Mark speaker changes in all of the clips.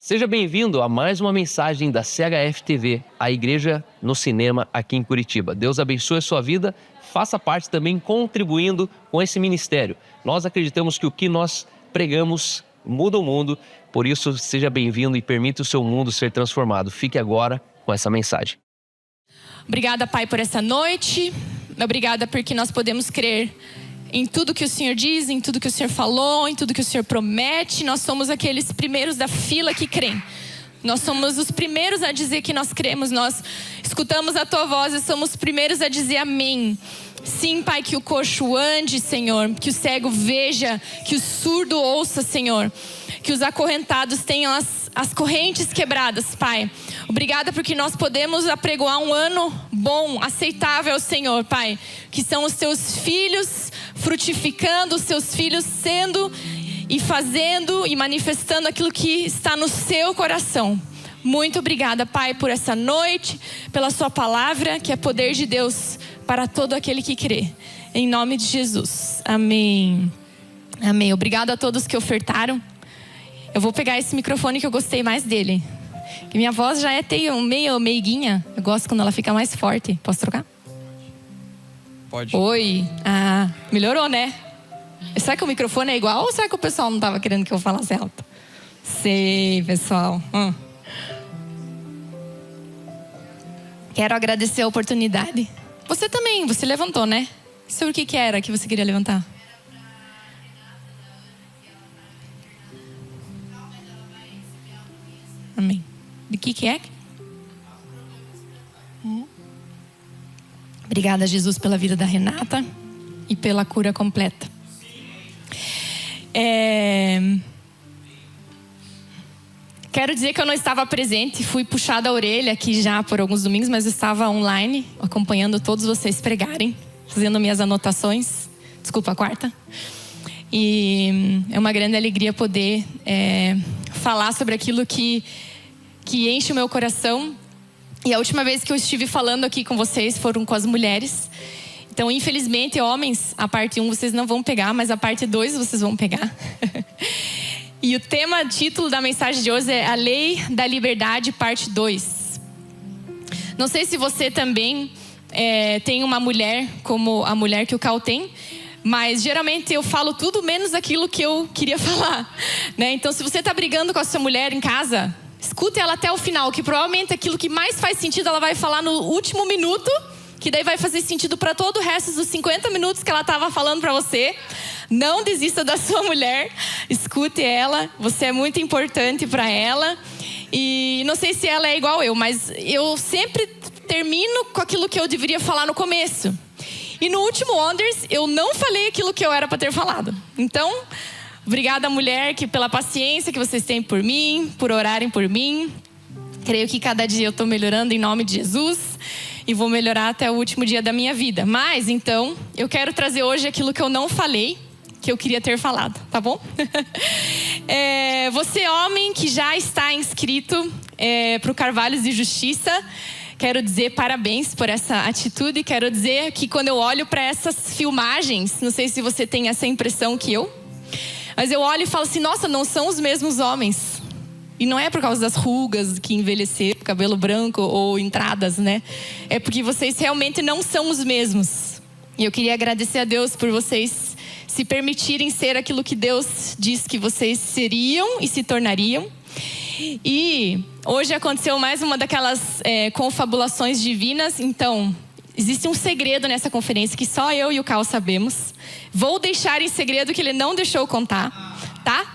Speaker 1: Seja bem-vindo a mais uma mensagem da CHF TV, a igreja no cinema aqui em Curitiba. Deus abençoe a sua vida, faça parte também contribuindo com esse ministério. Nós acreditamos que o que nós pregamos muda o mundo, por isso seja bem-vindo e permita o seu mundo ser transformado. Fique agora com essa mensagem.
Speaker 2: Obrigada, Pai, por essa noite. Obrigada porque nós podemos crer em tudo que o Senhor diz, em tudo que o Senhor falou, em tudo que o Senhor promete. Nós somos aqueles primeiros da fila que creem. Nós somos os primeiros a dizer que nós cremos. Nós escutamos a Tua voz e somos os primeiros a dizer amém. Sim, Pai, que o coxo ande, Senhor. Que o cego veja, que o surdo ouça, Senhor. Que os acorrentados tenham as correntes quebradas, Pai. Obrigada porque nós podemos apregoar um ano bom, aceitável ao Senhor, Pai. Que são os Teus filhos frutificando, os Seus filhos sendo e fazendo e manifestando aquilo que está no Seu coração. Muito obrigada, Pai, por essa noite, pela Sua palavra, que é poder de Deus para todo aquele que crê. Em nome de Jesus. Amém. Amém. Obrigada a todos que ofertaram. Eu vou pegar esse microfone que eu gostei mais dele. Que minha voz já é meio meiguinha. Eu gosto quando ela fica mais forte. Posso trocar?
Speaker 3: Pode.
Speaker 2: Oi. Ah, melhorou, né? Será que o microfone é igual ou será que o pessoal não estava querendo que eu falasse alto? Sei, pessoal. Quero agradecer a oportunidade. Você também, você levantou, né? Sobre o que era que você queria levantar? Amém. De que é? Obrigada, Jesus, pela vida da Renata e pela cura completa. Quero dizer que eu não estava presente, fui puxada a orelha aqui já por alguns domingos, mas eu estava online, acompanhando todos vocês pregarem, fazendo minhas anotações. Desculpa, a quarta. E é uma grande alegria poder falar sobre aquilo que enche o meu coração. E a última vez que eu estive falando aqui com vocês foram com as mulheres. Então, infelizmente, homens, a parte 1 vocês não vão pegar, mas a parte 2 vocês vão pegar. E o título da mensagem de hoje é A Lei da Liberdade, parte 2. Não sei se você também tem uma mulher como a mulher que o Cal tem, mas geralmente eu falo tudo menos aquilo que eu queria falar, né? Então, se você está brigando com a sua mulher em casa, escute ela até o final, que provavelmente aquilo que mais faz sentido ela vai falar no último minuto, que daí vai fazer sentido para todo o resto dos 50 minutos que ela estava falando para você. Não desista da sua mulher, escute ela, você é muito importante para ela. E não sei se ela é igual eu, mas eu sempre termino com aquilo que eu deveria falar no começo. E no último Wonders, eu não falei aquilo que eu era para ter falado. Então, obrigada, mulher, pela paciência que vocês têm por mim, por orarem por mim. Creio que cada dia eu estou melhorando em nome de Jesus. E vou melhorar até o último dia da minha vida. Mas, então, eu quero trazer hoje aquilo que eu não falei, que eu queria ter falado, tá bom? Você, homem, que já está inscrito para o Carvalhos de Justiça, quero dizer parabéns por essa atitude. Quero dizer que quando eu olho para essas filmagens, não sei se você tem essa impressão que eu, mas eu olho e falo assim, nossa, não são os mesmos homens. E não é por causa das rugas que envelheceram, cabelo branco ou entradas, né? É porque vocês realmente não são os mesmos. E eu queria agradecer a Deus por vocês se permitirem ser aquilo que Deus diz que vocês seriam e se tornariam. E hoje aconteceu mais uma daquelas confabulações divinas. Então, existe um segredo nessa conferência que só eu e o Cal sabemos. Vou deixar em segredo que ele não deixou contar, tá?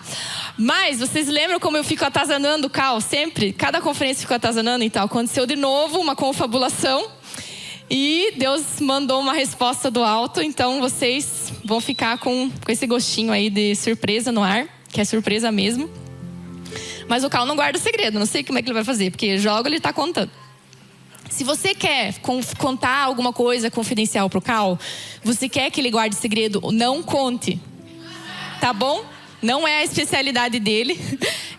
Speaker 2: Mas vocês lembram como eu fico atazanando o Cal sempre? Cada conferência fico atazanando, então aconteceu de novo uma confabulação. E Deus mandou uma resposta do alto. Então vocês vão ficar com esse gostinho aí de surpresa no ar, que é surpresa mesmo. Mas o Cal não guarda o segredo, não sei como é que ele vai fazer, porque joga ele tá contando. Se você quer contar alguma coisa confidencial pro Cal, você quer que ele guarde segredo, não conte. Tá bom? Não é a especialidade dele.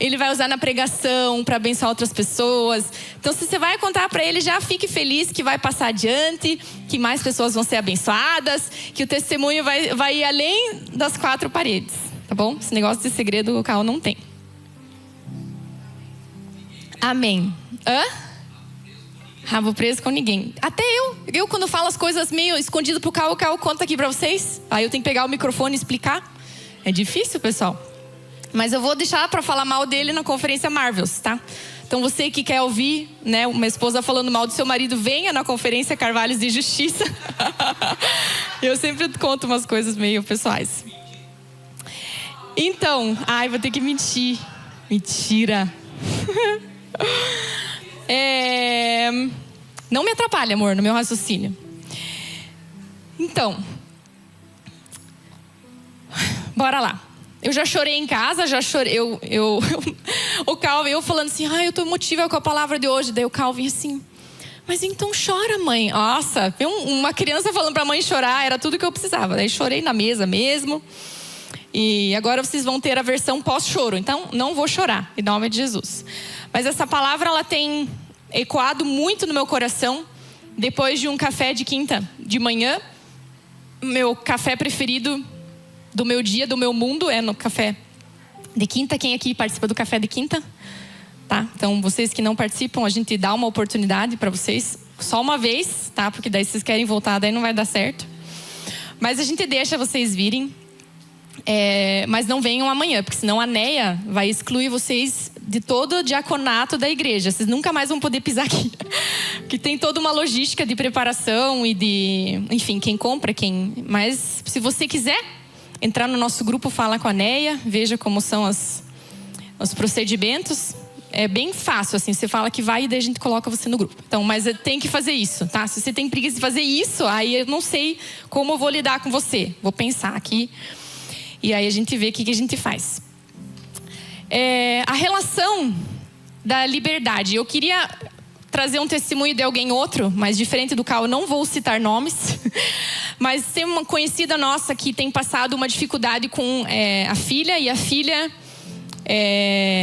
Speaker 2: Ele vai usar na pregação para abençoar outras pessoas. Então, se você vai contar para ele, já fique feliz que vai passar adiante, que mais pessoas vão ser abençoadas, que o testemunho vai ir além das 4 paredes. Tá bom? Esse negócio de segredo o Cal não tem. Amém. Rabo preso com ninguém. Até eu quando falo as coisas meio escondido pro Cal, o Cal conta aqui pra vocês. Aí eu tenho que pegar o microfone e explicar. É difícil, pessoal. Mas eu vou deixar pra falar mal dele na conferência Marvels, tá? Então você que quer ouvir, né, uma esposa falando mal do seu marido, venha na conferência Carvalhos de Justiça. Eu sempre conto umas coisas meio pessoais. Então, vou ter que mentir. Mentira. Não me atrapalhe, amor, no meu raciocínio. Então, bora lá. Eu já chorei em casa, já chorei. O Calvin, eu falando assim, eu tô emotiva com a palavra de hoje. Daí o Calvin assim, mas então chora, mãe. Nossa, uma criança falando pra mãe chorar, era tudo que eu precisava. Daí chorei na mesa mesmo. E agora vocês vão ter a versão pós-choro. Então, não vou chorar, em nome de Jesus. Mas essa palavra, ela tem ecoado muito no meu coração. Depois de um café de quinta de manhã. Meu café preferido do meu dia, do meu mundo, é no café de quinta. Quem aqui participa do café de quinta? Tá? Então, vocês que não participam, a gente dá uma oportunidade para vocês. Só uma vez, tá? Porque daí vocês querem voltar, daí não vai dar certo. Mas a gente deixa vocês virem. Mas não venham amanhã, porque senão a Neia vai excluir vocês de todo o diaconato da igreja. Vocês nunca mais vão poder pisar aqui. Porque tem toda uma logística de preparação e de... Enfim, quem compra, Mas se você quiser entrar no nosso grupo, fala com a Neia, veja como são os procedimentos. É bem fácil, assim, você fala que vai e daí a gente coloca você no grupo. Então, mas tem que fazer isso, tá? Se você tem preguiça de fazer isso, aí eu não sei como eu vou lidar com você. Vou pensar aqui. E aí a gente vê o que a gente faz. A relação da liberdade. Eu queria trazer um testemunho de alguém outro, mas diferente do Cal, eu não vou citar nomes. Mas tem uma conhecida nossa que tem passado uma dificuldade com a filha. E a filha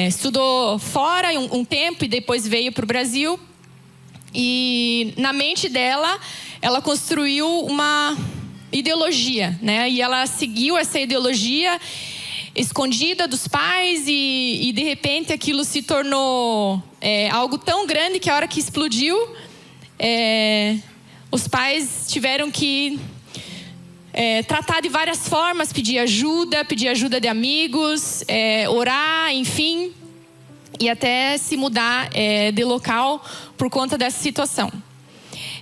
Speaker 2: estudou fora um tempo e depois veio para o Brasil. E na mente dela, ela construiu uma ideologia, né? E ela seguiu essa ideologia escondida dos pais e de repente aquilo se tornou algo tão grande que a hora que explodiu, os pais tiveram que tratar de várias formas, pedir ajuda de amigos, orar, enfim, e até se mudar de local por conta dessa situação.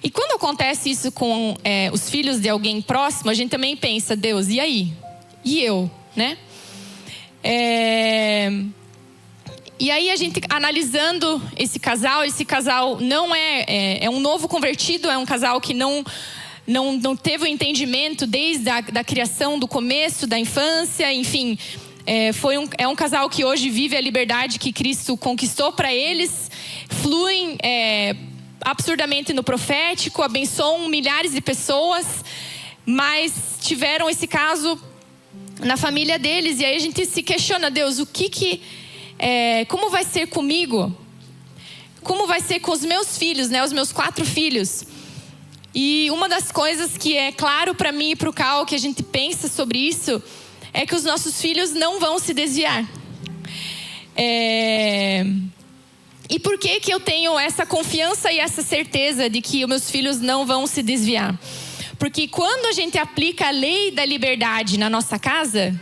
Speaker 2: E quando acontece isso com os filhos de alguém próximo, a gente também pensa, Deus, e aí? E eu, né? E aí a gente analisando esse casal não é um novo convertido, é um casal que não teve o entendimento desde da criação, do começo, da infância, enfim. É um casal que hoje vive a liberdade que Cristo conquistou para eles, fluem absurdamente no profético, abençoam milhares de pessoas, mas tiveram esse caso na família deles. E aí a gente se questiona, Deus, como vai ser comigo? Como vai ser com os meus filhos, né? Os meus 4 filhos. E uma das coisas que é claro para mim e para o Cal, que a gente pensa sobre isso, é que os nossos filhos não vão se desviar. E por que eu tenho essa confiança e essa certeza de que os meus filhos não vão se desviar? Porque quando a gente aplica a lei da liberdade na nossa casa,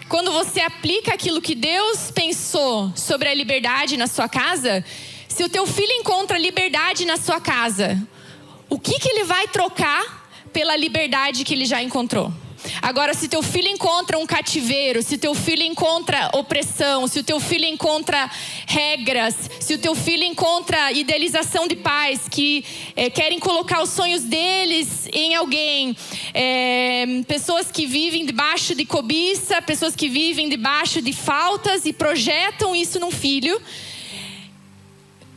Speaker 2: quando você aplica aquilo que Deus pensou sobre a liberdade na sua casa, se o teu filho encontra liberdade na sua casa, o que ele vai trocar pela liberdade que ele já encontrou? Agora, se teu filho encontra um cativeiro, se teu filho encontra opressão, se o teu filho encontra regras, se o teu filho encontra idealização de pais que querem colocar os sonhos deles em alguém, pessoas que vivem debaixo de cobiça, pessoas que vivem debaixo de faltas e projetam isso num filho,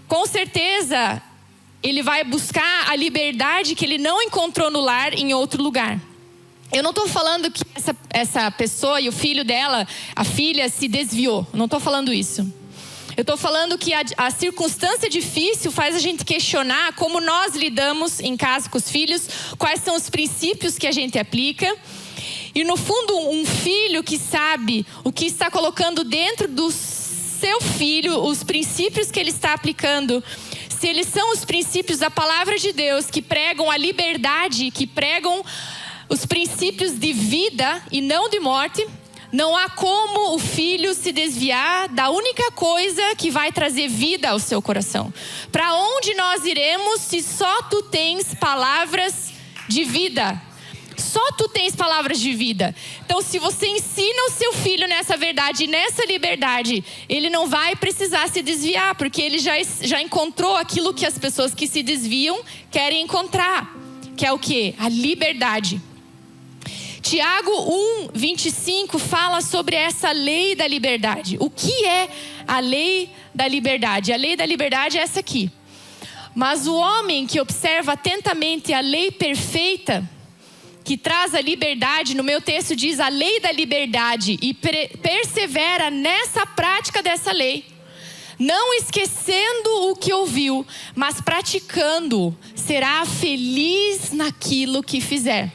Speaker 2: com certeza ele vai buscar a liberdade que ele não encontrou no lar em outro lugar. Eu não estou falando que essa pessoa e o filho dela, a filha, se desviou. Não estou falando isso. Eu estou falando que a circunstância difícil faz a gente questionar como nós lidamos em casa com os filhos, quais são os princípios que a gente aplica. E no fundo, um filho que sabe o que está colocando dentro do seu filho, os princípios que ele está aplicando, se eles são os princípios da palavra de Deus, que pregam a liberdade, que pregam os princípios de vida e não de morte, não há como o filho se desviar da única coisa que vai trazer vida ao seu coração. Para onde nós iremos se só tu tens palavras de vida? Só tu tens palavras de vida. Então, se você ensina o seu filho nessa verdade e nessa liberdade, ele não vai precisar se desviar, porque ele já encontrou aquilo que as pessoas que se desviam querem encontrar, que é o quê? A liberdade. Tiago 1:25 fala sobre essa lei da liberdade. O que é a lei da liberdade? A lei da liberdade é essa aqui. Mas o homem que observa atentamente a lei perfeita, que traz a liberdade, no meu texto diz a lei da liberdade, e persevera nessa prática dessa lei, não esquecendo o que ouviu, mas praticando, será feliz naquilo que fizer.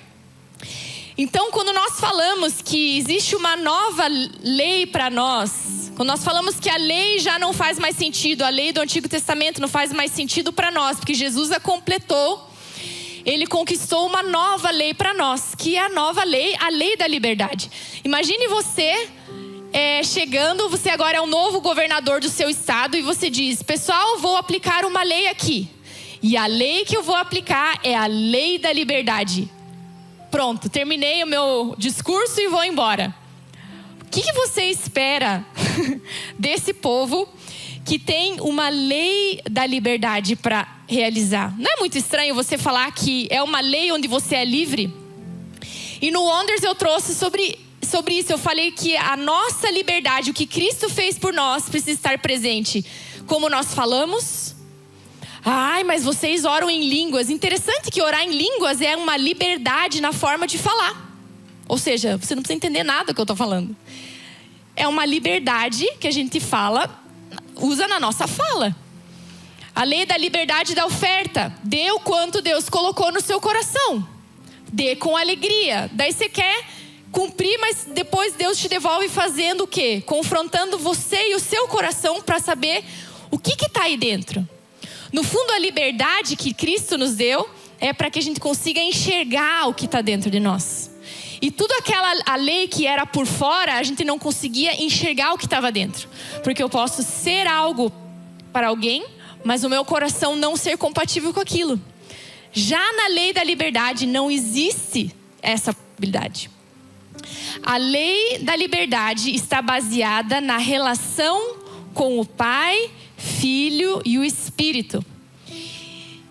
Speaker 2: Então, quando nós falamos que existe uma nova lei para nós, quando nós falamos que a lei já não faz mais sentido, a lei do Antigo Testamento não faz mais sentido para nós, porque Jesus a completou, ele conquistou uma nova lei para nós, que é a nova lei, a lei da liberdade. Imagine você chegando, você agora é um novo governador do seu estado e você diz: pessoal, vou aplicar uma lei aqui. E a lei que eu vou aplicar é a lei da liberdade. Pronto, terminei o meu discurso e vou embora. O que você espera desse povo que tem uma lei da liberdade para realizar? Não é muito estranho você falar que é uma lei onde você é livre? E no Wonders eu trouxe sobre isso. Eu falei que a nossa liberdade, o que Cristo fez por nós, precisa estar presente. Como nós falamos... Ai, mas vocês oram em línguas. Interessante que orar em línguas é uma liberdade na forma de falar. Ou seja, você não precisa entender nada do que eu estou falando. É uma liberdade que a gente usa na nossa fala. A lei da liberdade da oferta. Dê o quanto Deus colocou no seu coração. Dê com alegria. Daí você quer cumprir, mas depois Deus te devolve fazendo o quê? Confrontando você e o seu coração para saber o que está aí dentro. No fundo, a liberdade que Cristo nos deu é para que a gente consiga enxergar o que está dentro de nós. E tudo a lei que era por fora, a gente não conseguia enxergar o que estava dentro. Porque eu posso ser algo para alguém, mas o meu coração não ser compatível com aquilo. Já na lei da liberdade não existe essa possibilidade. A lei da liberdade está baseada na relação com o Pai, Filho e o Espírito.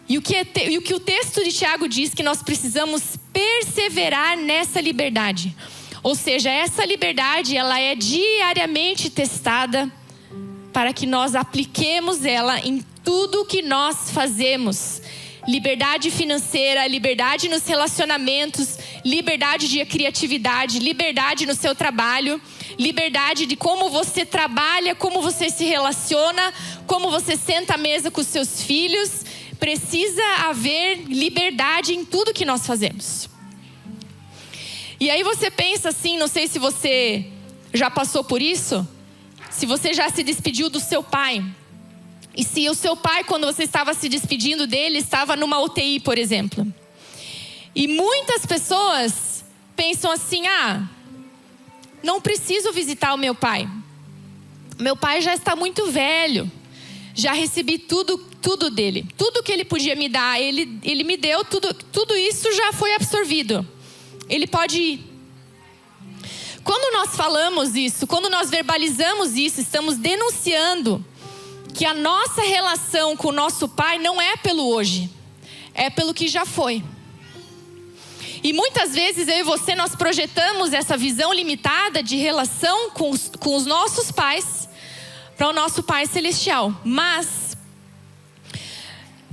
Speaker 2: E o que o texto de Tiago diz que nós precisamos perseverar nessa liberdade. Ou seja, essa liberdade ela é diariamente testada para que nós apliquemos ela em tudo que nós fazemos. Liberdade financeira, liberdade nos relacionamentos, liberdade de criatividade, liberdade no seu trabalho, liberdade de como você trabalha, como você se relaciona, como você senta à mesa com os seus filhos. Precisa haver liberdade em tudo que nós fazemos. E aí você pensa assim, não sei se você já passou por isso, se você já se despediu do seu pai. E se o seu pai, quando você estava se despedindo dele, estava numa UTI, por exemplo. E muitas pessoas pensam assim: não preciso visitar o meu pai. Meu pai já está muito velho. Já recebi tudo dele. Tudo que ele podia me dar, ele me deu. Tudo isso já foi absorvido. Ele pode ir. Quando nós falamos isso, quando nós verbalizamos isso, estamos denunciando que a nossa relação com o nosso pai não é pelo hoje, é pelo que já foi. E muitas vezes eu e você, nós projetamos essa visão limitada de relação com os nossos pais para o nosso Pai Celestial.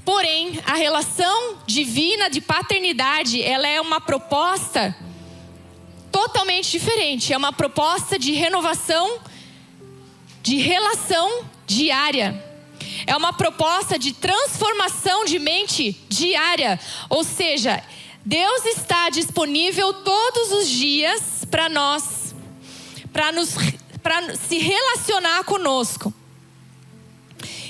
Speaker 2: Porém, a relação divina de paternidade, ela é uma proposta totalmente diferente. É uma proposta de renovação, de relação diária. É uma proposta de transformação de mente diária. Ou seja, Deus está disponível todos os dias para nós, para se relacionar conosco.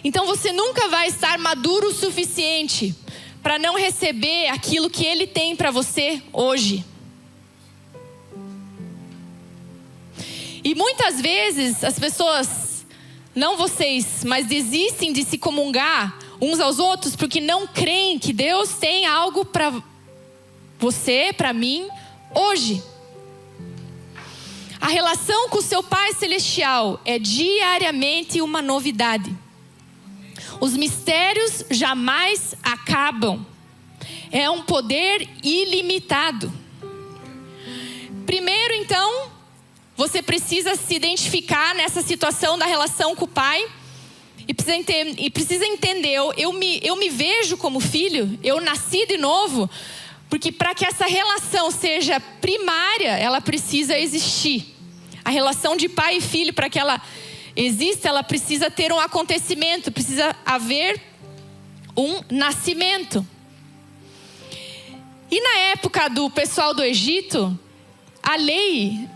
Speaker 2: Então você nunca vai estar maduro o suficiente para não receber aquilo que Ele tem para você hoje. E muitas vezes as pessoas, não vocês, mas desistem de se comungar uns aos outros porque não creem que Deus tem algo para você, para mim, hoje. A relação com o seu Pai Celestial é diariamente uma novidade. Os mistérios jamais acabam. É um poder ilimitado. Primeiro, então, você precisa se identificar nessa situação da relação com o Pai. E precisa entender, eu me vejo como filho, eu nasci de novo. Porque para que essa relação seja primária, ela precisa existir. A relação de pai e filho, para que ela exista, ela precisa ter um acontecimento, precisa haver um nascimento. E na época do pessoal do Egito, a lei,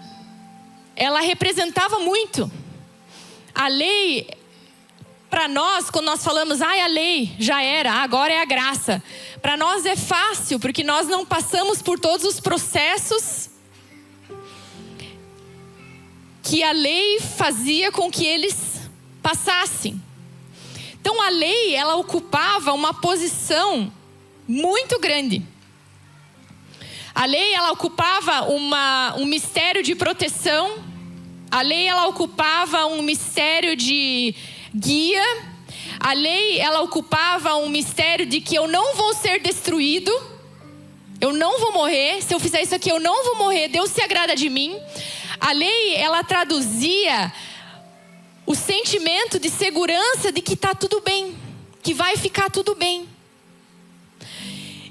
Speaker 2: ela representava muito. A lei, para nós, quando nós falamos, a lei já era, agora é a graça. Para nós é fácil, porque nós não passamos por todos os processos que a lei fazia com que eles passassem. Então a lei, ela ocupava uma posição muito grande. A lei, ela ocupava um mistério de proteção. A lei, ela ocupava um mistério de guia. A lei, ela ocupava um mistério de que eu não vou ser destruído. Eu não vou morrer. Se eu fizer isso aqui, eu não vou morrer. Deus se agrada de mim. A lei, ela traduzia o sentimento de segurança de que está tudo bem, que vai ficar tudo bem.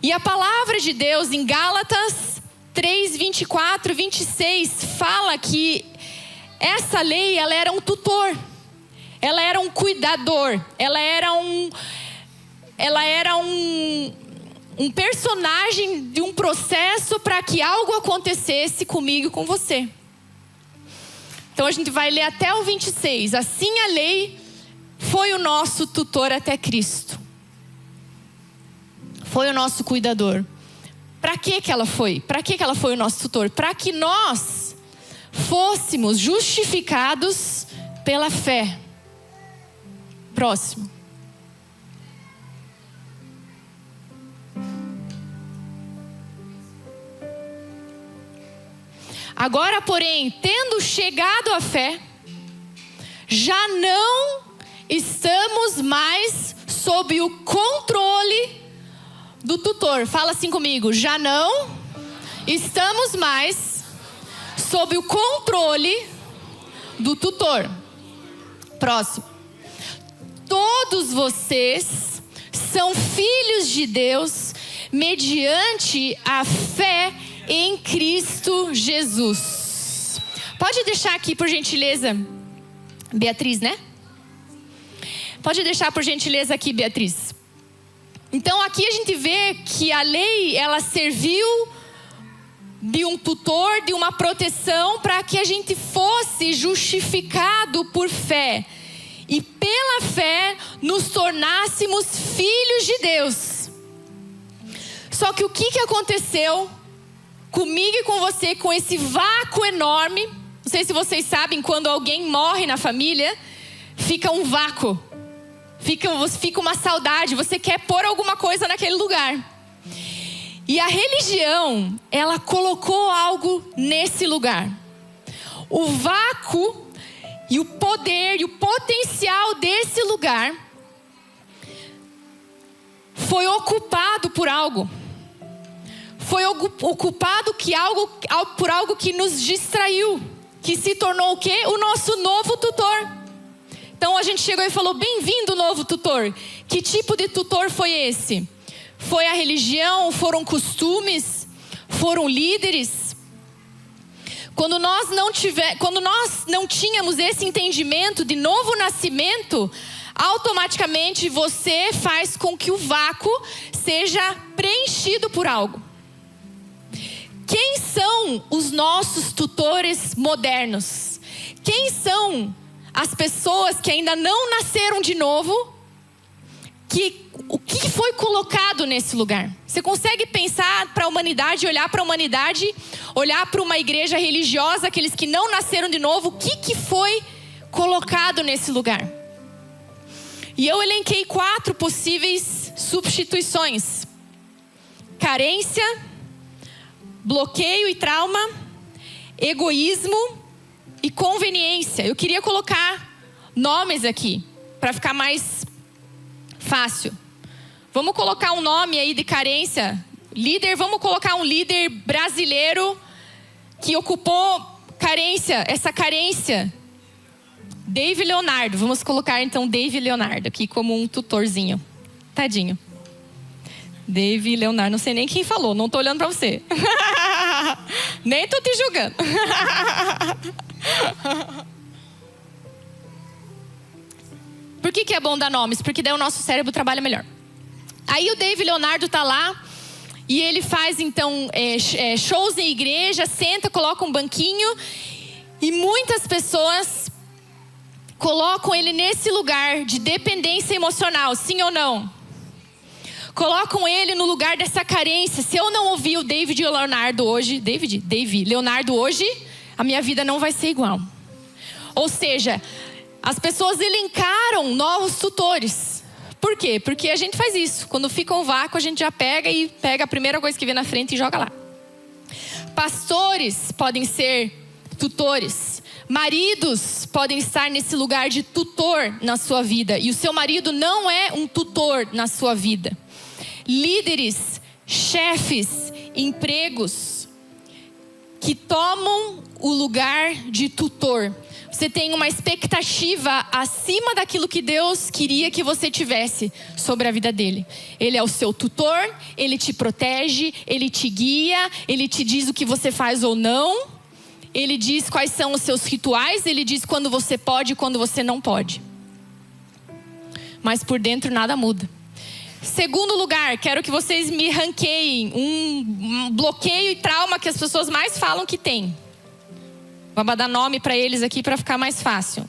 Speaker 2: E a palavra de Deus em Gálatas 3, 24, 26 fala que essa lei, ela era um tutor, ela era um cuidador, ela era um personagem de um processo para que algo acontecesse comigo e com você. Então a gente vai ler até o 26. Assim a lei foi o nosso tutor até Cristo. Foi o nosso cuidador. Para que ela foi? Para que ela foi o nosso tutor? Para que nós fôssemos justificados pela fé. Próximo. Agora, porém, tendo chegado à fé, já não estamos mais sob o controle do tutor. Fala assim comigo. Já não estamos mais sob o controle do tutor. Próximo. Todos vocês são filhos de Deus mediante a fé em Cristo Jesus. Pode deixar aqui, por gentileza, Beatriz, né? Pode deixar, por gentileza, aqui, Beatriz. Então, aqui a gente vê que a lei, ela serviu de um tutor, de uma proteção, para que a gente fosse justificado por fé. E pela fé, nos tornássemos filhos de Deus. Só que o que aconteceu comigo e com você, com esse vácuo enorme? Não sei se vocês sabem, quando alguém morre na família, fica um vácuo. Fica uma saudade, você quer pôr alguma coisa naquele lugar. E a religião, ela colocou algo nesse lugar. O vácuo e o poder e o potencial desse lugar foi ocupado por algo. Foi ocupado por algo que nos distraiu, que se tornou o quê? O nosso novo tutor. Então a gente chegou e falou: bem-vindo, novo tutor. Que tipo de tutor foi esse? Foi a religião? Foram costumes? Foram líderes? Quando nós não tínhamos esse entendimento de novo nascimento, automaticamente você faz com que o vácuo seja preenchido por algo. Quem são os nossos tutores modernos? quem são as pessoas que ainda não nasceram de novo, o que foi colocado nesse lugar? Você consegue pensar para a humanidade, olhar para a humanidade, olhar para uma igreja religiosa, aqueles que não nasceram de novo, o que foi colocado nesse lugar? E eu elenquei 4 possíveis substituições: carência, bloqueio e trauma, egoísmo e conveniência. Eu queria colocar nomes aqui para ficar mais fácil. Vamos colocar um nome aí de carência. Líder, vamos colocar um líder brasileiro que ocupou essa carência. Dave Leonardo. Vamos colocar então Dave Leonardo aqui como um tutorzinho. Tadinho. Dave Leonardo, não sei nem quem falou, não tô olhando para você. Nem tô te julgando. Por que é bom dar nomes? Porque daí o nosso cérebro trabalha melhor. Aí o Dave Leonardo tá lá e ele faz então shows em igreja, senta, coloca um banquinho e muitas pessoas colocam ele nesse lugar de dependência emocional, sim ou não? Colocam ele no lugar dessa carência. Se eu não ouvir o Dave Leonardo hoje, a minha vida não vai ser igual. Ou seja, as pessoas elencaram novos tutores. Por quê? Porque a gente faz isso. Quando fica um vácuo, a gente já pega a primeira coisa que vê na frente e joga lá. Pastores podem ser tutores. Maridos podem estar nesse lugar de tutor na sua vida. E o seu marido não é um tutor na sua vida. Líderes, chefes, empregos que tomam o lugar de tutor. Você tem uma expectativa acima daquilo que Deus queria que você tivesse sobre a vida dele. Ele é o seu tutor, ele te protege, ele te guia, ele te diz o que você faz ou não. Ele diz quais são os seus rituais, ele diz quando você pode e quando você não pode. Mas por dentro nada muda. Segundo lugar, quero que vocês me ranqueiem um bloqueio e trauma que as pessoas mais falam que tem. Vamos dar nome para eles aqui para ficar mais fácil.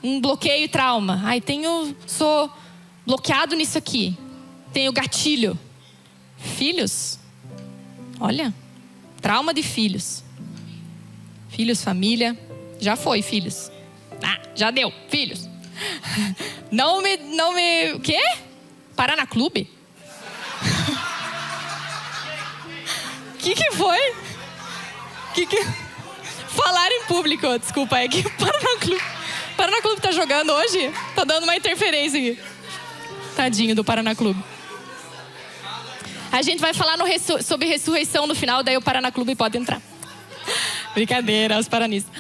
Speaker 2: Um bloqueio e trauma. Sou bloqueado nisso aqui. Tenho gatilho. Filhos. Olha, trauma de filhos. Filhos, família. Já foi, filhos. Já deu, filhos. Não me... O quê? Paraná Clube? Que foi? Falar em público, desculpa, é que Paraná Clube tá jogando hoje? Tá dando uma interferência aqui. Tadinho do Paraná Clube. A gente vai falar sobre ressurreição no final, daí o Paraná Clube pode entrar. Brincadeira, os paranistas.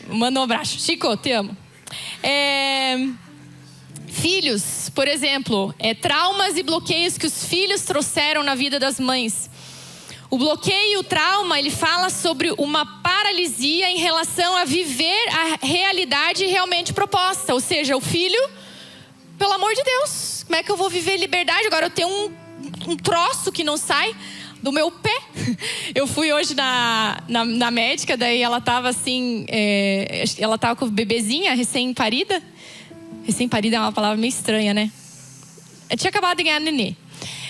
Speaker 2: Manda um abraço. Chico, te amo. Filhos, por exemplo, traumas e bloqueios que os filhos trouxeram na vida das mães. O bloqueio, o trauma, ele fala sobre uma paralisia em relação a viver a realidade realmente proposta. Ou seja, o filho, pelo amor de Deus, como é que eu vou viver liberdade? Agora eu tenho um troço que não sai do meu pé. Eu fui hoje na médica, daí ela tava assim, ela tava com bebezinha, recém-parida. Recém-parida é uma palavra meio estranha, né? Eu tinha acabado de ganhar nenê.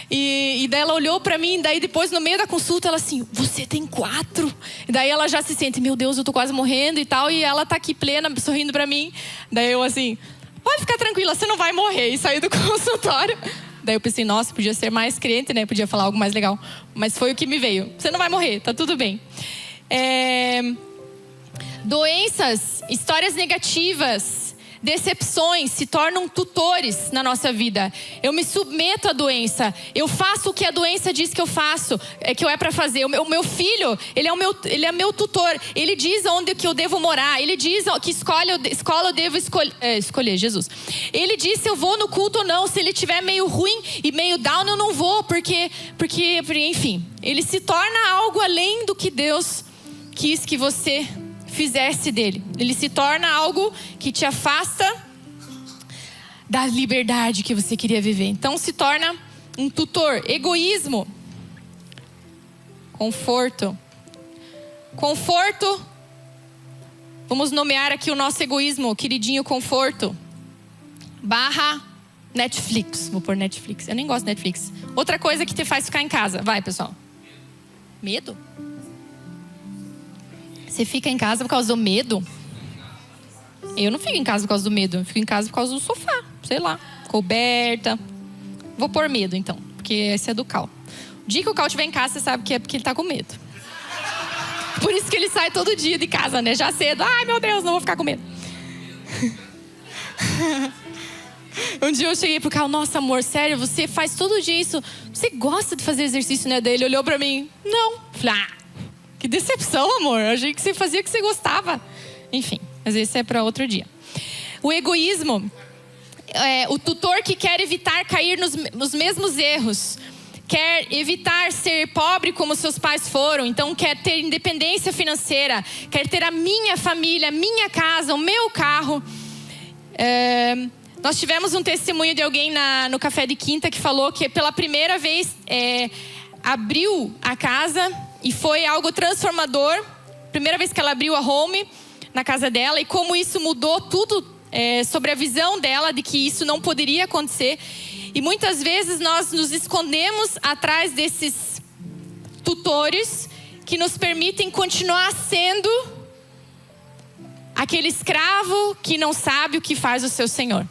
Speaker 2: E daí ela olhou pra mim, daí depois no meio da consulta ela assim, você tem 4? E daí ela já se sente, meu Deus, eu tô quase morrendo e tal. E ela tá aqui plena, sorrindo pra mim. Daí eu assim, pode ficar tranquila, você não vai morrer. E saí do consultório. Daí eu pensei, nossa, podia ser mais crente, né? Podia falar algo mais legal. Mas foi o que me veio. Você não vai morrer, tá tudo bem. Doenças, histórias negativas, decepções se tornam tutores na nossa vida. Eu me submeto à doença. Eu faço o que a doença diz que eu faço, que eu é para fazer. O meu filho, ele é meu tutor. Ele diz onde que eu devo morar. Ele diz que escola eu devo escolher, Jesus. Ele diz se eu vou no culto ou não. Se ele estiver meio ruim e meio down, eu não vou. Porque, enfim, ele se torna algo além do que Deus quis que você fizesse dele. Ele se torna algo que te afasta da liberdade que você queria viver. Então se torna um tutor. Egoísmo. Conforto. Vamos nomear aqui o nosso egoísmo, queridinho conforto. / Netflix. Vou pôr Netflix. Eu nem gosto de Netflix. Outra coisa que te faz ficar em casa. Vai, pessoal. Medo? Você fica em casa por causa do medo? Eu não fico em casa por causa do medo. Eu fico em casa por causa do sofá. Sei lá. Coberta. Vou pôr medo, então. Porque esse é do Cal. O dia que o Cal estiver em casa, você sabe que é porque ele tá com medo. Por isso que ele sai todo dia de casa, né? Já cedo. Ai, meu Deus, não vou ficar com medo. Um dia eu cheguei pro Cal. Nossa, amor, sério, você faz todo dia isso. Você gosta de fazer exercício, né? Daí ele olhou pra mim. Não. Falei, que decepção, amor. Eu achei que você fazia o que você gostava. Enfim, mas esse é pra outro dia. O egoísmo é o tutor que quer evitar cair nos mesmos erros. Quer evitar ser pobre como seus pais foram. Então quer ter independência financeira. Quer ter a minha família, a minha casa, o meu carro. Nós tivemos um testemunho de alguém no café de quinta que falou que pela primeira vez abriu a casa e foi algo transformador. Primeira vez que ela abriu a home na casa dela e como isso mudou tudo sobre a visão dela de que isso não poderia acontecer. E muitas vezes nós nos escondemos atrás desses tutores que nos permitem continuar sendo aquele escravo que não sabe o que faz o seu senhor.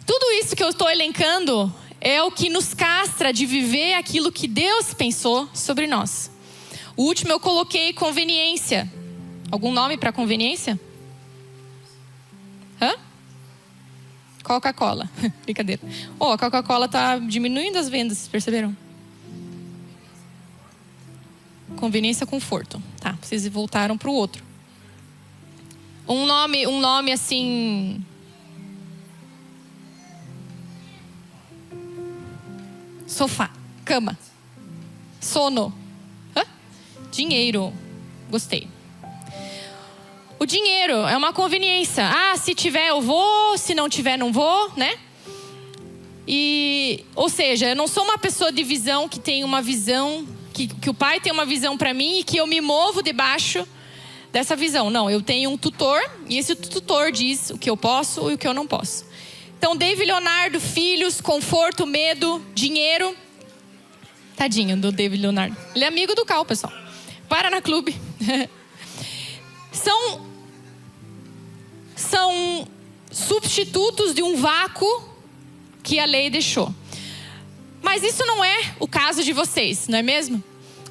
Speaker 2: Tudo isso que eu estou elencando é o que nos castra de viver aquilo que Deus pensou sobre nós. O último eu coloquei conveniência. Algum nome para conveniência? Hã? Coca-Cola. Brincadeira. A Coca-Cola está diminuindo as vendas, vocês perceberam? Conveniência, conforto. Tá, vocês voltaram para o outro. Um nome assim... Sofá, cama, sono, dinheiro. Gostei. O dinheiro é uma conveniência. Se tiver eu vou, se não tiver não vou, né? Ou seja, eu não sou uma pessoa de visão que tem uma visão, que o pai tem uma visão para mim e que eu me movo debaixo dessa visão. Não, eu tenho um tutor e esse tutor diz o que eu posso e o que eu não posso. Então, David Leonardo, filhos, conforto, medo, dinheiro. Tadinho do David Leonardo. Ele é amigo do Cal, pessoal. Paraná Clube. São substitutos de um vácuo que a lei deixou. Mas isso não é o caso de vocês, não é mesmo?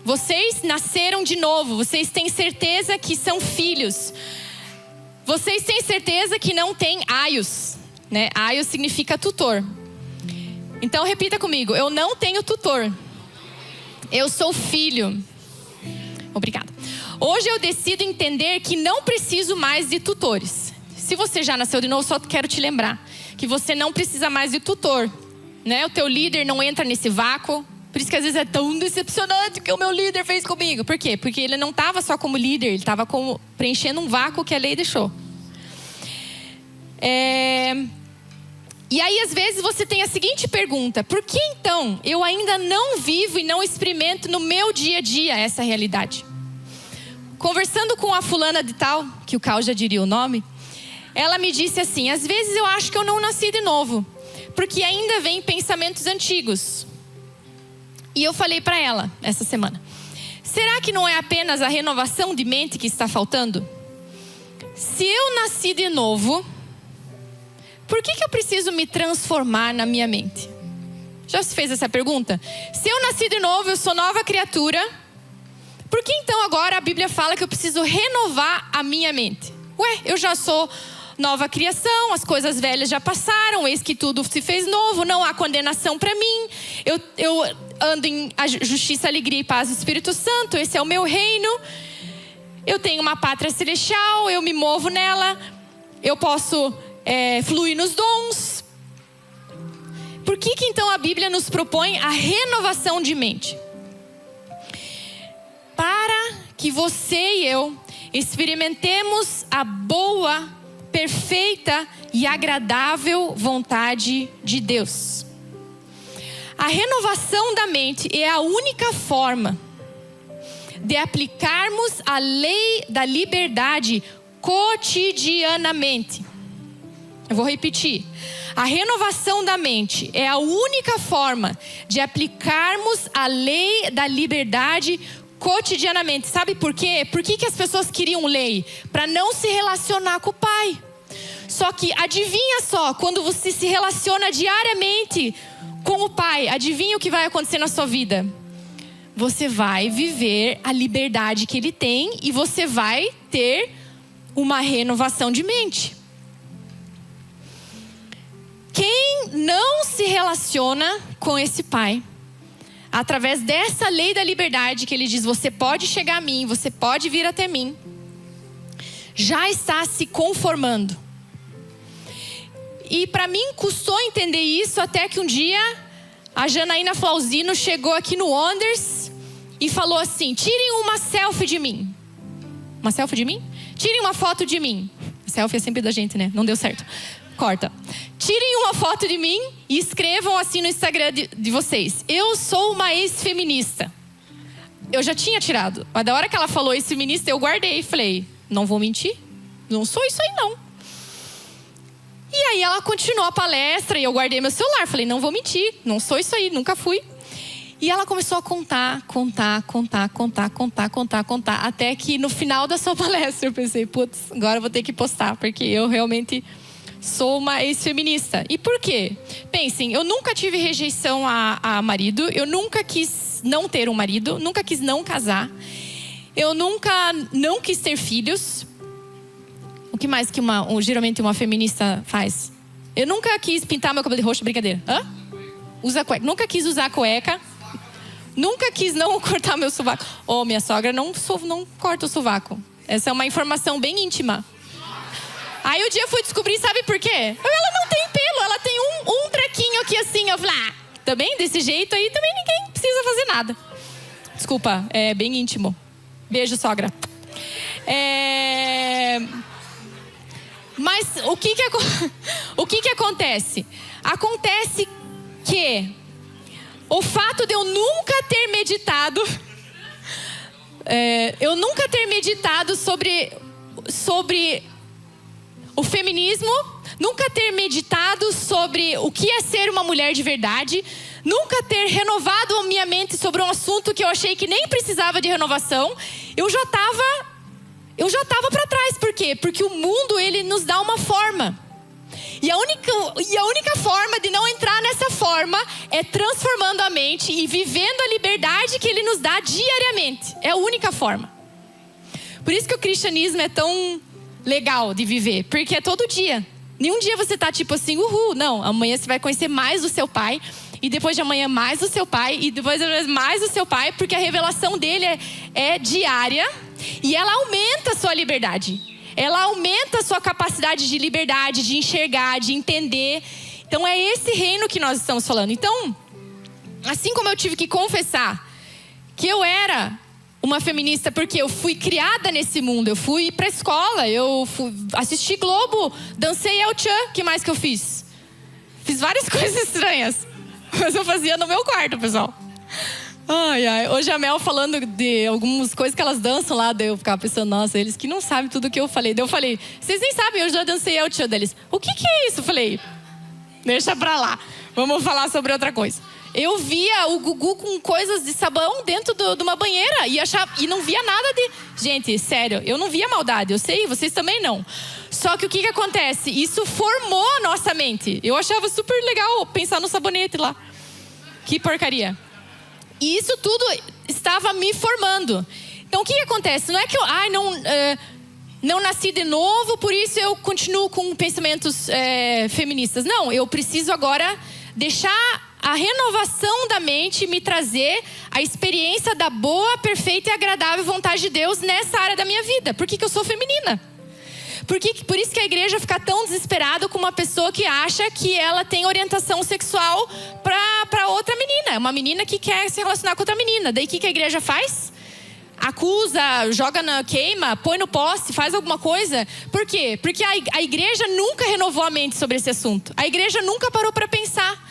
Speaker 2: Vocês nasceram de novo. Vocês têm certeza que são filhos. Vocês têm certeza que não têm aios. Né? Aios significa tutor. Então repita comigo. Eu não tenho tutor. Eu sou filho. Obrigada. Hoje eu decido entender que não preciso mais de tutores. Se você já nasceu de novo, só quero te lembrar que você não precisa mais de tutor, né? O teu líder não entra nesse vácuo. Por isso que às vezes é tão decepcionante o que o meu líder fez comigo. Por quê? Porque ele não estava só como líder, ele estava preenchendo um vácuo que a lei deixou. E aí às vezes você tem a seguinte pergunta: por que então eu ainda não vivo e não experimento no meu dia a dia essa realidade? Conversando com a fulana de tal, que o Cal já diria o nome, ela me disse assim: às vezes eu acho que eu não nasci de novo, porque ainda vem pensamentos antigos. E eu falei para ela essa semana: será que não é apenas a renovação de mente que está faltando? Se eu nasci de novo, por que eu preciso me transformar na minha mente? Já se fez essa pergunta? Se eu nasci de novo, eu sou nova criatura, por que então agora a Bíblia fala que eu preciso renovar a minha mente? Eu já sou nova criação, as coisas velhas já passaram, eis que tudo se fez novo, não há condenação para mim. Eu ando em justiça, alegria e paz do Espírito Santo, esse é o meu reino. Eu tenho uma pátria celestial, eu me movo nela, eu posso fluir nos dons. Por que então a Bíblia nos propõe a renovação de mente? Para que você e eu experimentemos a boa, perfeita e agradável vontade de Deus. A renovação da mente é a única forma de aplicarmos a lei da liberdade cotidianamente. Eu vou repetir. A renovação da mente é a única forma de aplicarmos a lei da liberdade cotidianamente. Sabe por quê? Por que as pessoas queriam lei? Para não se relacionar com o Pai. Só que adivinha só, quando você se relaciona diariamente com o Pai, adivinha o que vai acontecer na sua vida? Você vai viver a liberdade que Ele tem e você vai ter uma renovação de mente. Quem não se relaciona com esse Pai, através dessa lei da liberdade que Ele diz, você pode chegar a mim, você pode vir até mim, já está se conformando. E para mim custou entender isso até que um dia a Janaína Flauzino chegou aqui no Wonders e falou assim: tirem uma selfie de mim. Uma selfie de mim? Tirem uma foto de mim. Selfie é sempre da gente, né? Não deu certo. Corta. Tirem uma foto de mim e escrevam assim no Instagram de vocês: eu sou uma ex-feminista. Eu já tinha tirado, mas da hora que ela falou ex-feminista, eu guardei e falei: não vou mentir, não sou isso aí não. E aí ela continuou a palestra e eu guardei meu celular. Falei: não vou mentir, não sou isso aí, nunca fui. E ela começou a contar. Até que no final da sua palestra eu pensei: putz, agora eu vou ter que postar, porque eu realmente sou uma ex-feminista. E por quê? Pensem, eu nunca tive rejeição a marido. Eu nunca quis não ter um marido. Nunca quis não casar. Eu nunca não quis ter filhos. O que mais que geralmente uma feminista faz? Eu nunca quis pintar meu cabelo de roxo, brincadeira. Hã? Usa cueca. Nunca quis usar cueca. Nunca quis não cortar meu sovaco. Minha sogra não corta o sovaco. Essa é uma informação bem íntima. Aí o dia eu fui descobrir, sabe por quê? Ela não tem pelo, ela tem um trequinho aqui assim. Eu falei: também desse jeito aí também ninguém precisa fazer nada. Desculpa, é bem íntimo. Beijo, sogra. Mas o que acontece? Acontece que o fato de eu nunca ter meditado, sobre o feminismo, nunca ter meditado sobre o que é ser uma mulher de verdade, nunca ter renovado a minha mente sobre um assunto que eu achei que nem precisava de renovação, eu já estava para trás. Por quê? Porque o mundo, ele nos dá uma forma. E a única forma de não entrar nessa forma é transformando a mente e vivendo a liberdade que Ele nos dá diariamente. É a única forma. Por isso que o cristianismo é tão legal de viver. Porque é todo dia. Nenhum dia você tá tipo assim, uhul. Não, amanhã você vai conhecer mais o seu pai. E depois de amanhã mais o seu pai. E depois mais o seu pai. Porque a revelação dele é diária. E ela aumenta a sua liberdade. Ela aumenta a sua capacidade de liberdade, de enxergar, de entender. Então é esse reino que nós estamos falando. Então, assim como eu tive que confessar que eu era uma feminista porque eu fui criada nesse mundo, eu fui pra escola, eu assisti Globo, dancei El Chan, o que mais que eu fiz? Fiz várias coisas estranhas, mas eu fazia no meu quarto, pessoal. Hoje a Mel falando de algumas coisas que elas dançam lá, daí eu ficava pensando: nossa, eles que não sabem tudo o que eu falei. Daí eu falei: vocês nem sabem, eu já dancei El Chan deles. O que é isso? Eu falei: deixa pra lá, vamos falar sobre outra coisa. Eu via o Gugu com coisas de sabão dentro de uma banheira e não via nada de... Gente, sério, eu não via maldade, eu sei, vocês também não. Só que o que acontece? Isso formou a nossa mente. Eu achava super legal pensar no sabonete lá. Que porcaria. E isso tudo estava me formando. Então o que acontece? Não é que eu não nasci de novo, por isso eu continuo com pensamentos feministas. Não, eu preciso agora deixar a renovação da mente me trazer a experiência da boa, perfeita e agradável vontade de Deus nessa área da minha vida. Por que eu sou feminina? Por isso que a igreja fica tão desesperada com uma pessoa que acha que ela tem orientação sexual para outra menina. É uma menina que quer se relacionar com outra menina. Daí o que a igreja faz? Acusa, joga queima, põe no poste, faz alguma coisa. Por quê? Porque a igreja nunca renovou a mente sobre esse assunto. A igreja nunca parou para pensar.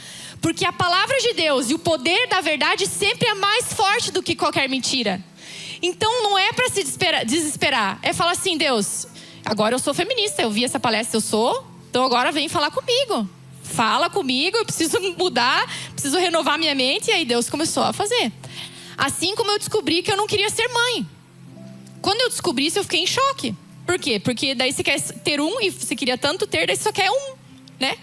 Speaker 2: Porque a palavra de Deus e o poder da verdade sempre é mais forte do que qualquer mentira. Então não é para se desesperar. É falar assim: Deus, Agora eu sou feminista, eu vi essa palestra, eu sou. Então agora vem falar comigo. Fala comigo, eu preciso mudar, preciso renovar minha mente. E aí Deus começou a fazer. Assim como eu descobri que eu não queria ser mãe. Quando eu descobri isso, eu fiquei em choque. Por quê? Porque daí você quer ter um e você queria tanto ter, daí você só quer um, né?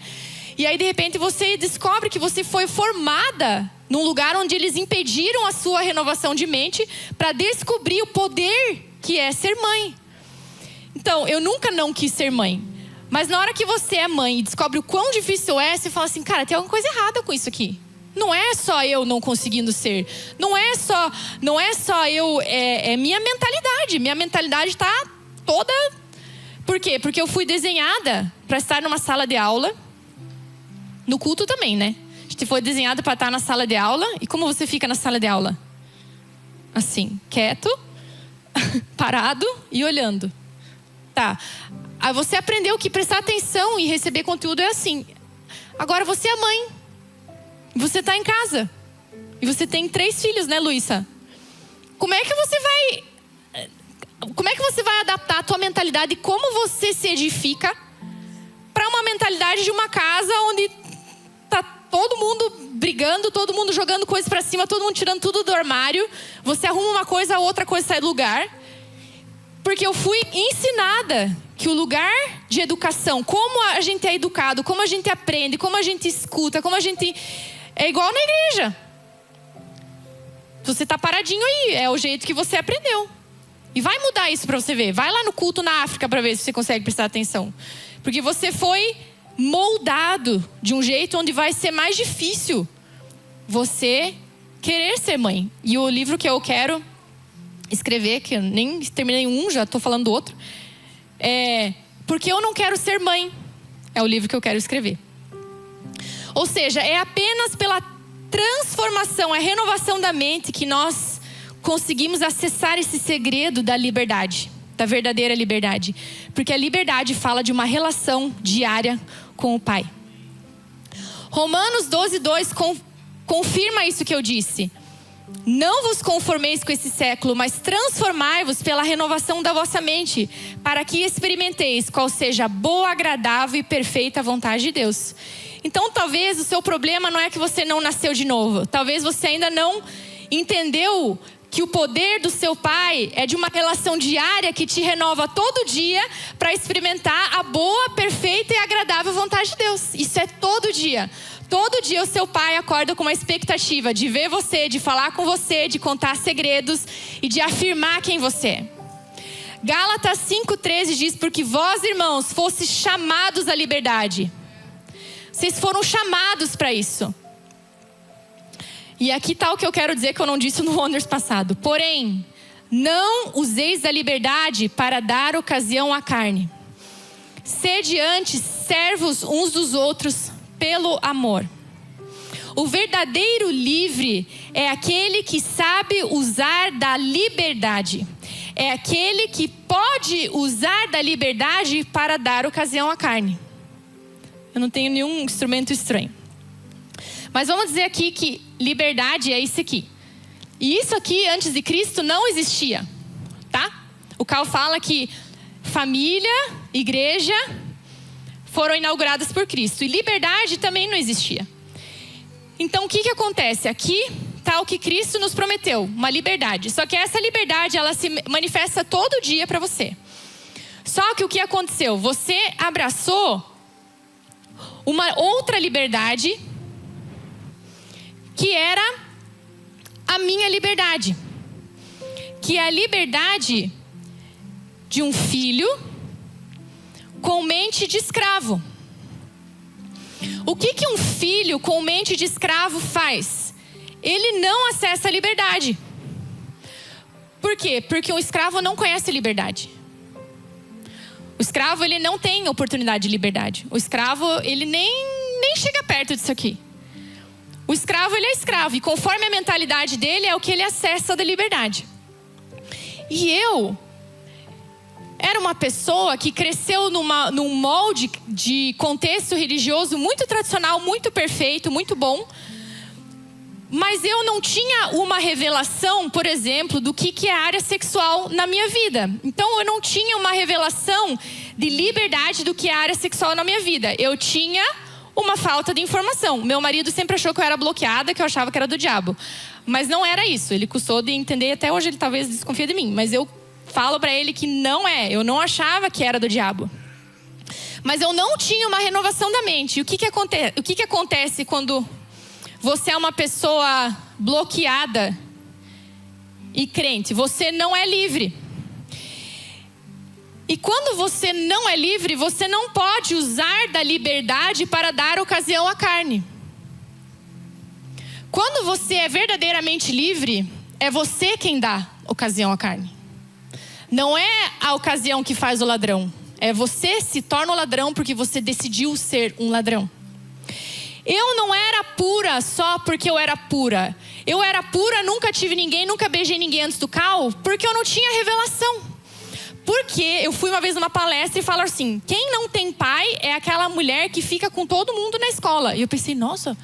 Speaker 2: E aí de repente você descobre que você foi formada num lugar onde eles impediram a sua renovação de mente para descobrir o poder que é ser mãe. Então, eu nunca não quis ser mãe. Mas na hora que você é mãe e descobre o quão difícil é, você fala assim, cara, tem alguma coisa errada com isso aqui. Não é só eu não conseguindo ser. Não é só eu, é minha mentalidade. Minha mentalidade está toda... Por quê? Porque eu fui desenhada para estar numa sala de aula. No culto também, né? A gente foi desenhada para estar na sala de aula. E como você fica na sala de aula? Assim, quieto, parado e olhando. Tá. Aí você aprendeu que prestar atenção e receber conteúdo é assim. Agora você é mãe. Você está em casa. E você tem 3 filhos, né, Luísa? Como é que você vai adaptar a tua mentalidade, como você se edifica para uma mentalidade de uma casa onde tá todo mundo brigando, todo mundo jogando coisas para cima, todo mundo tirando tudo do armário. Você arruma uma coisa, a outra coisa sai do lugar. Porque eu fui ensinada que o lugar de educação, como a gente é educado, como a gente aprende, como a gente escuta, como a gente... É igual na igreja. Você tá paradinho aí, é o jeito que você aprendeu. E vai mudar isso para você ver. Vai lá no culto na África para ver se você consegue prestar atenção. Porque você foi moldado de um jeito onde vai ser mais difícil você querer ser mãe. E o livro que eu quero escrever, que eu nem terminei um, já estou falando do outro, é Porque Eu Não Quero Ser Mãe. É o livro que eu quero escrever. Ou seja, é apenas pela transformação, a renovação da mente que nós conseguimos acessar esse segredo da liberdade, da verdadeira liberdade. Porque a liberdade fala de uma relação diária com o Pai. Romanos 12:2 confirma isso que eu disse. Não vos conformeis com esse século, mas transformai-vos pela renovação da vossa mente, para que experimenteis qual seja a boa, agradável e perfeita vontade de Deus. Então talvez o seu problema não é que você não nasceu de novo. Talvez você ainda não entendeu que o poder do seu pai é de uma relação diária que te renova todo dia para experimentar a boa, perfeita e agradável vontade de Deus. Isso é todo dia. Todo dia o seu pai acorda com uma expectativa de ver você, de falar com você, de contar segredos e de afirmar quem você é. Gálatas 5:13 diz: porque vós, irmãos, fostes chamados à liberdade. Vocês foram chamados para isso. E aqui está o que eu quero dizer que eu não disse no Wonders passado. Porém, não useis da liberdade para dar ocasião à carne. Sede antes servos uns dos outros pelo amor. O verdadeiro livre é aquele que sabe usar da liberdade. É aquele que pode usar da liberdade para dar ocasião à carne. Eu não tenho nenhum instrumento estranho. Mas vamos dizer aqui que liberdade é isso aqui. E isso aqui, antes de Cristo, não existia. Tá? O Carl fala que família, igreja, foram inauguradas por Cristo. E liberdade também não existia. Então, o que acontece? Aqui está o que Cristo nos prometeu. Uma liberdade. Só que essa liberdade, ela se manifesta todo dia para você. Só que o que aconteceu? Você abraçou uma outra liberdade que era a minha liberdade, que é a liberdade de um filho com mente de escravo. O que um filho com mente de escravo faz? Ele não acessa a liberdade. Por quê? Porque o escravo não conhece liberdade. O escravo, ele não tem oportunidade de liberdade. O escravo, ele nem chega perto disso aqui. O escravo, ele é escravo. E conforme a mentalidade dele, é o que ele acessa da liberdade. E eu era uma pessoa que cresceu num molde de contexto religioso muito tradicional, muito perfeito, muito bom. Mas eu não tinha uma revelação, por exemplo, do que é a área sexual na minha vida. Então eu não tinha uma revelação de liberdade do que é a área sexual na minha vida. Eu tinha uma falta de informação. Meu marido sempre achou que eu era bloqueada, que eu achava que era do diabo. Mas não era isso. Ele custou de entender, até hoje ele talvez desconfia de mim. Mas eu falo para ele que não é. Eu não achava que era do diabo. Mas eu não tinha uma renovação da mente. E o que acontece quando você é uma pessoa bloqueada e crente? Você não é livre. E quando você não é livre, você não pode usar da liberdade para dar ocasião à carne. Quando você é verdadeiramente livre, é você quem dá ocasião à carne. Não é a ocasião que faz o ladrão. É você se torna o ladrão porque você decidiu ser um ladrão. Eu não era pura só porque eu era pura. Eu era pura, nunca tive ninguém, nunca beijei ninguém antes do cal, porque eu não tinha revelação. Porque eu fui uma vez numa palestra e falaram assim: quem não tem pai é aquela mulher que fica com todo mundo na escola. E eu pensei, nossa,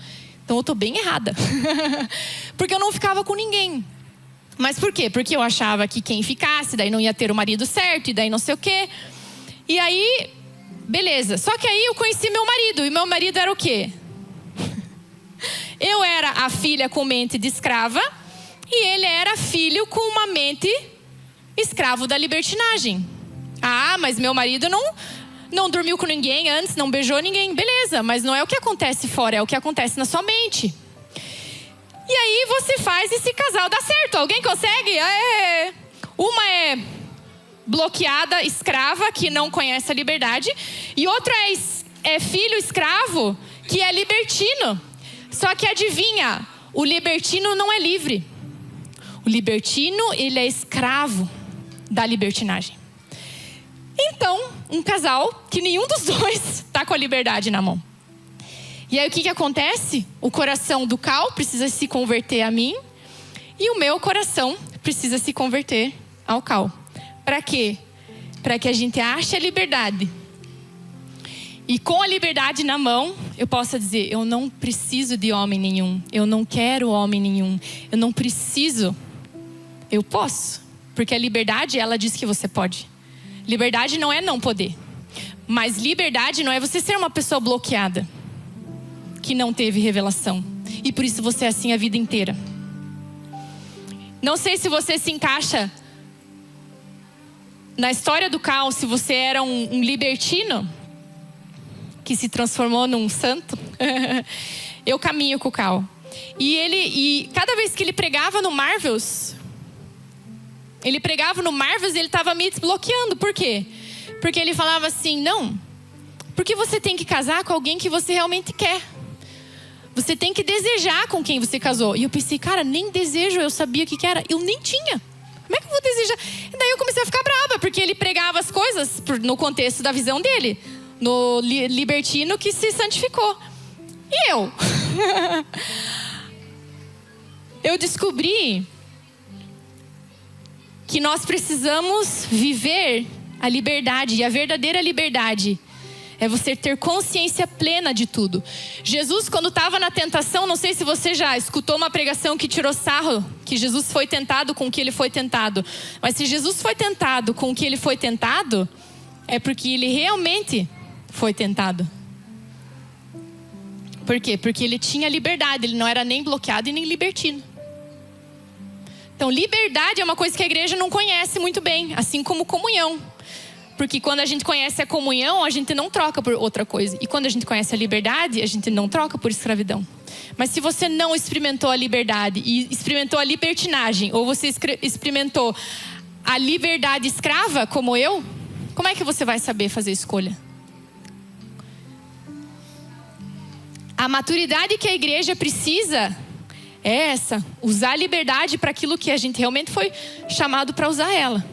Speaker 2: então eu tô bem errada. Porque eu não ficava com ninguém. Mas por quê? Porque eu achava que quem ficasse, daí não ia ter o marido certo, e daí não sei o quê. E aí, beleza. Só que aí eu conheci meu marido, e meu marido era o quê? Eu era a filha com mente de escrava, e ele era filho com uma mente escravo da libertinagem. Ah, mas meu marido não dormiu com ninguém antes, não beijou ninguém. Beleza, mas não é o que acontece fora, é o que acontece na sua mente. E aí você faz esse casal dar certo. Alguém consegue? Uma é bloqueada, escrava, que não conhece a liberdade. E outra é filho escravo, que é libertino. Só que adivinha, o libertino não é livre. O libertino, ele é escravo da libertinagem. Então, um casal que nenhum dos dois está com a liberdade na mão. E aí o que acontece? O coração do Cal precisa se converter a mim, e o meu coração precisa se converter ao Cal. Para quê? Para que a gente ache a liberdade. E com a liberdade na mão, eu possa dizer: eu não preciso de homem nenhum. Eu não quero homem nenhum. Eu não preciso. Eu posso. Porque a liberdade, ela diz que você pode. Liberdade não é não poder. Mas liberdade não é você ser uma pessoa bloqueada, que não teve revelação. E por isso você é assim a vida inteira. Não sei se você se encaixa na história do Cal, se você era um libertino que se transformou num santo. Eu caminho com o Cal. E cada vez que ele pregava no Marvels, ele estava me desbloqueando. Por quê? Porque ele falava assim: não, porque você tem que casar com alguém que você realmente quer. Você tem que desejar com quem você casou. E eu pensei, cara, nem desejo eu sabia o que era. Eu nem tinha. Como é que eu vou desejar? E daí eu comecei a ficar brava, porque ele pregava as coisas no contexto da visão dele. No libertino que se santificou. E eu? Eu descobri que nós precisamos viver a liberdade. E a verdadeira liberdade é você ter consciência plena de tudo. Jesus, quando estava na tentação, não sei se você já escutou uma pregação que tirou sarro, que Jesus foi tentado com o que ele foi tentado. Mas se Jesus foi tentado com o que ele foi tentado, é porque ele realmente foi tentado. Por quê? Porque ele tinha liberdade, ele não era nem bloqueado e nem libertino. Então, liberdade é uma coisa que a igreja não conhece muito bem, assim como comunhão. Porque quando a gente conhece a comunhão, a gente não troca por outra coisa. E quando a gente conhece a liberdade, a gente não troca por escravidão. Mas se você não experimentou a liberdade e experimentou a libertinagem, ou você experimentou a liberdade escrava, como eu, como é que você vai saber fazer escolha? A maturidade que a igreja precisa é essa: usar a liberdade para aquilo que a gente realmente foi chamado para usar ela.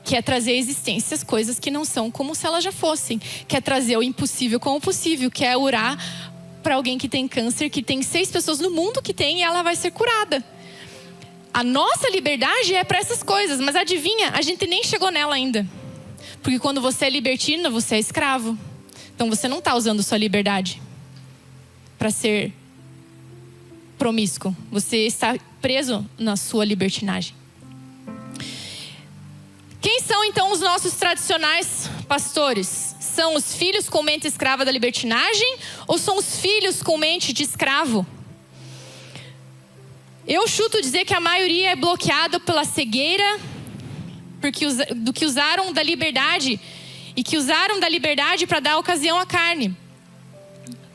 Speaker 2: Que é trazer à existência as coisas que não são como se elas já fossem. Que é trazer o impossível como possível. Que é orar para alguém que tem câncer, que tem 6 pessoas no mundo que tem, e ela vai ser curada. A nossa liberdade é para essas coisas. Mas adivinha, a gente nem chegou nela ainda. Porque quando você é libertino, você é escravo. Então você não está usando sua liberdade para ser promíscuo. Você está preso na sua libertinagem. Quem são então os nossos tradicionais pastores? São os filhos com mente escrava da libertinagem ou são os filhos com mente de escravo? Eu chuto dizer que a maioria é bloqueada pela cegueira do que usaram da liberdade e que usaram da liberdade para dar ocasião à carne.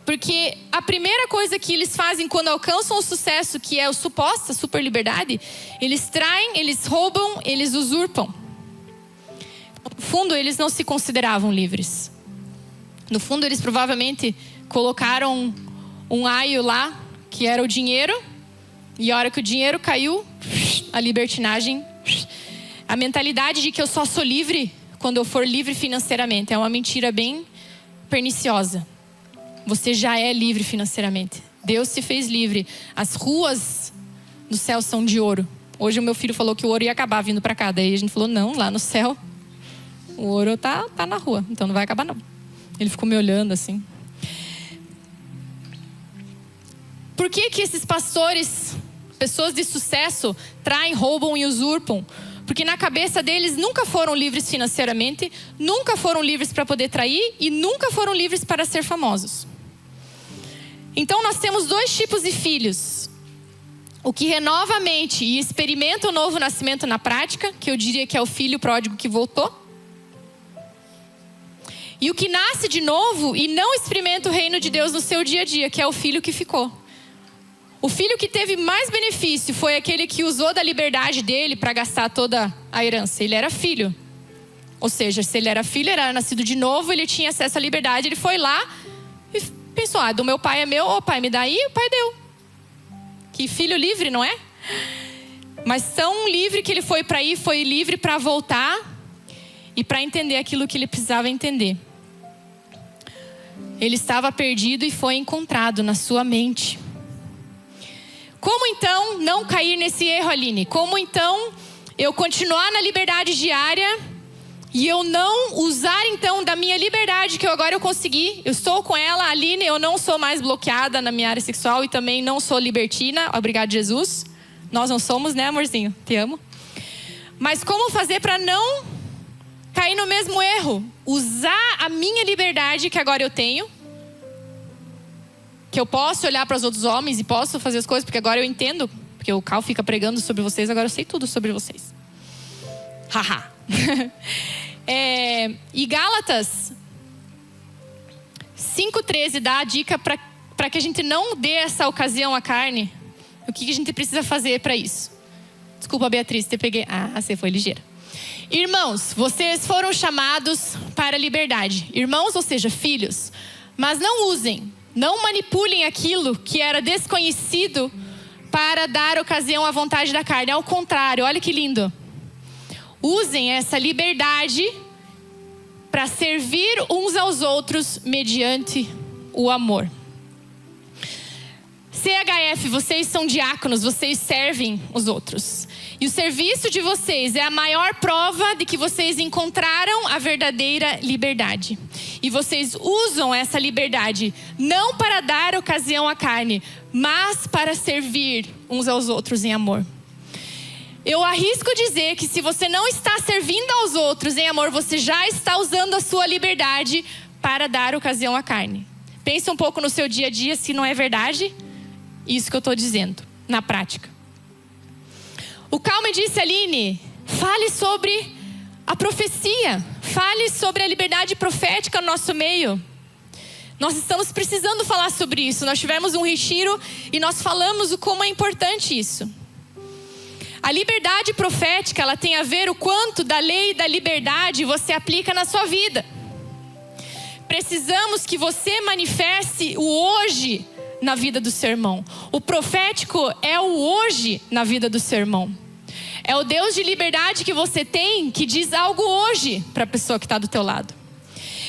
Speaker 2: Porque a primeira coisa que eles fazem quando alcançam o sucesso, que é a suposta super liberdade, eles traem, eles roubam, eles usurpam. No fundo, eles não se consideravam livres. No fundo, eles provavelmente colocaram um aio lá, que era o dinheiro, e a hora que o dinheiro caiu, a libertinagem, a mentalidade de que eu só sou livre quando eu for livre financeiramente, é uma mentira bem perniciosa. Você já é livre financeiramente. Deus se fez livre. As ruas do céu são de ouro. Hoje o meu filho falou que o ouro ia acabar vindo para cá. Daí a gente falou, não, lá no céu o ouro tá na rua, então não vai acabar não. Ele ficou me olhando assim. Por que esses pastores, pessoas de sucesso, traem, roubam e usurpam? Porque na cabeça deles nunca foram livres financeiramente, nunca foram livres para poder trair e nunca foram livres para ser famosos. Então nós temos dois tipos de filhos. O que renova a mente e experimenta o novo nascimento na prática, que eu diria que é o filho pródigo que voltou. E o que nasce de novo e não experimenta o reino de Deus no seu dia a dia, que é o filho que ficou. O filho que teve mais benefício foi aquele que usou da liberdade dele para gastar toda a herança. Ele era filho. Ou seja, se ele era filho, ele era nascido de novo, ele tinha acesso à liberdade, ele foi lá e pensou, do meu pai é meu, o pai me dá aí, o pai deu. Que filho livre, não é? Mas tão livre que ele foi para ir, foi livre para voltar e para entender aquilo que ele precisava entender. Ele estava perdido e foi encontrado na sua mente. Como então não cair nesse erro, Aline? Como então eu continuar na liberdade diária e eu não usar então da minha liberdade que agora eu consegui? Eu estou com ela, Aline, eu não sou mais bloqueada na minha área sexual e também não sou libertina. Obrigado, Jesus. Nós não somos, né, amorzinho? Te amo. Mas como fazer para não cair no mesmo erro? Usar a minha liberdade que agora eu tenho. Que eu posso olhar para os outros homens e posso fazer as coisas, porque agora eu entendo. Porque o Cal fica pregando sobre vocês, agora eu sei tudo sobre vocês. Haha. E Gálatas 5:13 dá a dica para que a gente não dê essa ocasião à carne. O que a gente precisa fazer para isso? Desculpa, Beatriz, te peguei. Você foi ligeira. Irmãos, vocês foram chamados para a liberdade. Irmãos, ou seja, filhos. Mas não usem. Não manipulem aquilo que era desconhecido para dar ocasião à vontade da carne. Ao contrário, olha que lindo. Usem essa liberdade para servir uns aos outros mediante o amor. CHF, vocês são diáconos, vocês servem os outros. E o serviço de vocês é a maior prova de que vocês encontraram a verdadeira liberdade. E vocês usam essa liberdade não para dar ocasião à carne, mas para servir uns aos outros em amor. Eu arrisco dizer que se você não está servindo aos outros em amor, você já está usando a sua liberdade para dar ocasião à carne. Pense um pouco no seu dia a dia se não é verdade isso que eu estou dizendo, na prática. O Cal me disse, Aline, fale sobre a profecia. Fale sobre a liberdade profética no nosso meio. Nós estamos precisando falar sobre isso. Nós tivemos um retiro e nós falamos o como é importante isso. A liberdade profética, ela tem a ver o quanto da lei da liberdade você aplica na sua vida. Precisamos que você manifeste o hoje na vida do seu irmão. O profético é o hoje na vida do seu irmão. É o Deus de liberdade que você tem que diz algo hoje para a pessoa que está do teu lado.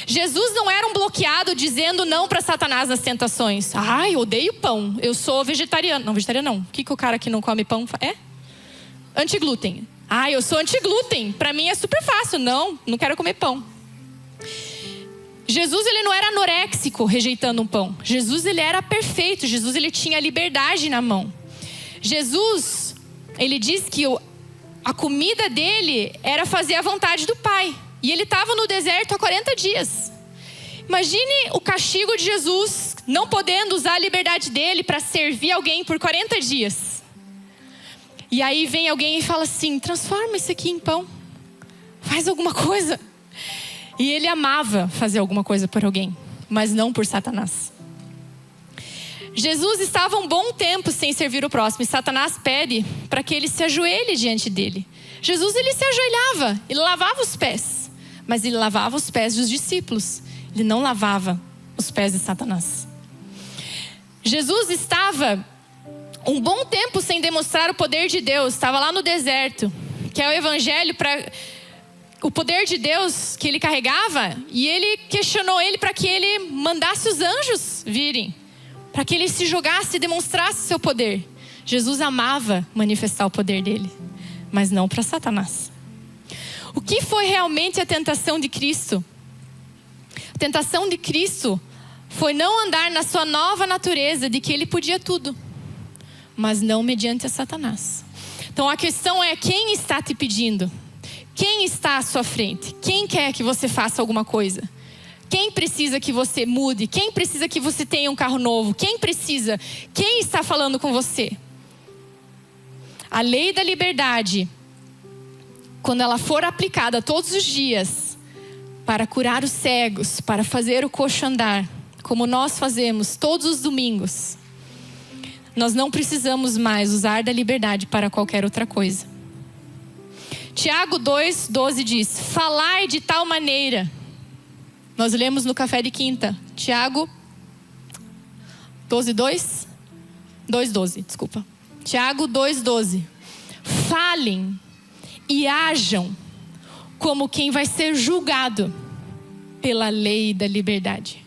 Speaker 2: Jesus não era um bloqueado dizendo não para Satanás nas tentações. Eu odeio pão, eu sou vegetariano. Não, vegetariano não. O que o cara que não come pão é? Antiglúten. Eu sou antiglúten. Para mim é super fácil. Não quero comer pão. Jesus, ele não era anoréxico rejeitando um pão. Jesus, ele era perfeito. Jesus, ele tinha liberdade na mão. Jesus, ele diz que a comida dele era fazer a vontade do Pai. E ele estava no deserto há 40 dias. Imagine o castigo de Jesus não podendo usar a liberdade dele para servir alguém por 40 dias. E aí vem alguém e fala assim: transforma isso aqui em pão. Faz alguma coisa. E ele amava fazer alguma coisa por alguém, mas não por Satanás. Jesus estava um bom tempo sem servir o próximo. E Satanás pede para que ele se ajoelhe diante dele. Jesus, ele se ajoelhava, ele lavava os pés. Mas ele lavava os pés dos discípulos. Ele não lavava os pés de Satanás. Jesus estava um bom tempo sem demonstrar o poder de Deus. Estava lá no deserto, que é o evangelho para o poder de Deus que ele carregava. E ele questionou ele para que ele mandasse os anjos virem, para que ele se jogasse e demonstrasse seu poder. Jesus amava manifestar o poder dele, mas não para Satanás. O que foi realmente a tentação de Cristo? A tentação de Cristo foi não andar na sua nova natureza de que ele podia tudo, mas não mediante a Satanás. Então a questão é: quem está te pedindo? Quem está à sua frente? Quem quer que você faça alguma coisa? Quem precisa que você mude? Quem precisa que você tenha um carro novo? Quem precisa? Quem está falando com você? A lei da liberdade, quando ela for aplicada todos os dias para curar os cegos, para fazer o coxo andar, como nós fazemos todos os domingos, nós não precisamos mais usar da liberdade para qualquer outra coisa. Tiago 2:12 diz: falar de tal maneira. Nós lemos no café de quinta. Tiago 2:12, desculpa. Tiago 2:12. Falem e hajam como quem vai ser julgado pela lei da liberdade.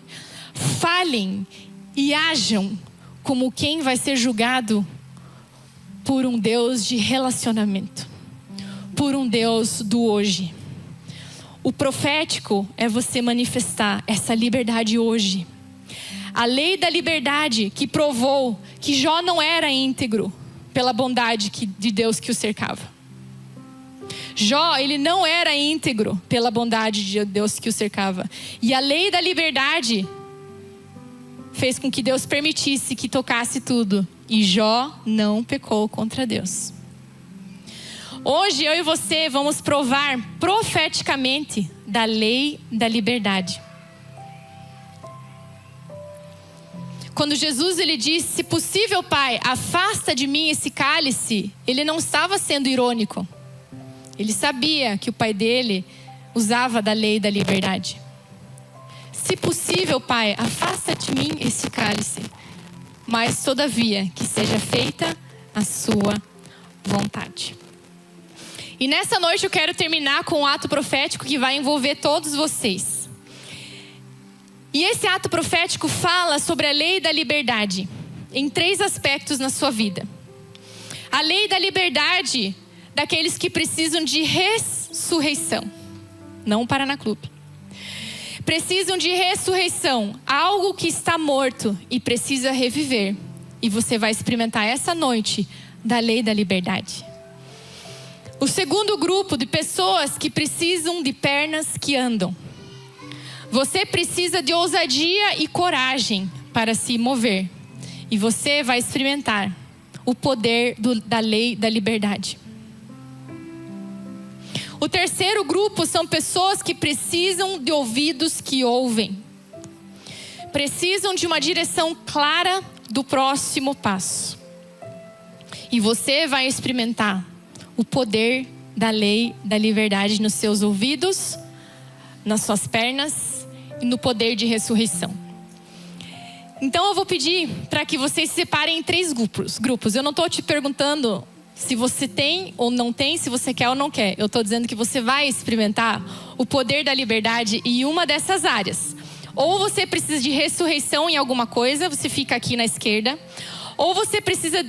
Speaker 2: Falem e hajam como quem vai ser julgado por um Deus de relacionamento, por um Deus do hoje. O profético é você manifestar essa liberdade hoje. A lei da liberdade que provou que Jó não era íntegro pela bondade de Deus que o cercava. Jó, ele não era íntegro pela bondade de Deus que o cercava. E a lei da liberdade fez com que Deus permitisse que tocasse tudo. E Jó não pecou contra Deus. Hoje eu e você vamos provar profeticamente da lei da liberdade. Quando Jesus ele disse: se possível, Pai, afasta de mim esse cálice, ele não estava sendo irônico. Ele sabia que o pai dele usava da lei da liberdade. Se possível, Pai, afasta de mim esse cálice, mas todavia que seja feita a sua vontade. E nessa noite eu quero terminar com um ato profético que vai envolver todos vocês. E esse ato profético fala sobre a lei da liberdade em 3 aspectos na sua vida. A lei da liberdade daqueles que precisam de ressurreição, não o Paraná Clube. Precisam de ressurreição, algo que está morto e precisa reviver. E você vai experimentar essa noite da lei da liberdade. O segundo grupo de pessoas que precisam de pernas que andam. Você precisa de ousadia e coragem para se mover. E você vai experimentar o poder da lei da liberdade. O terceiro grupo são pessoas que precisam de ouvidos que ouvem. Precisam de uma direção clara do próximo passo. E você vai experimentar o poder da lei da liberdade nos seus ouvidos, nas suas pernas e no poder de ressurreição. Então eu vou pedir para que vocês se separem em 3 grupos. Eu não estou te perguntando se você tem ou não tem, se você quer ou não quer. Eu estou dizendo que você vai experimentar o poder da liberdade em uma dessas áreas. Ou você precisa de ressurreição em alguma coisa, você fica aqui na esquerda. Ou você precisa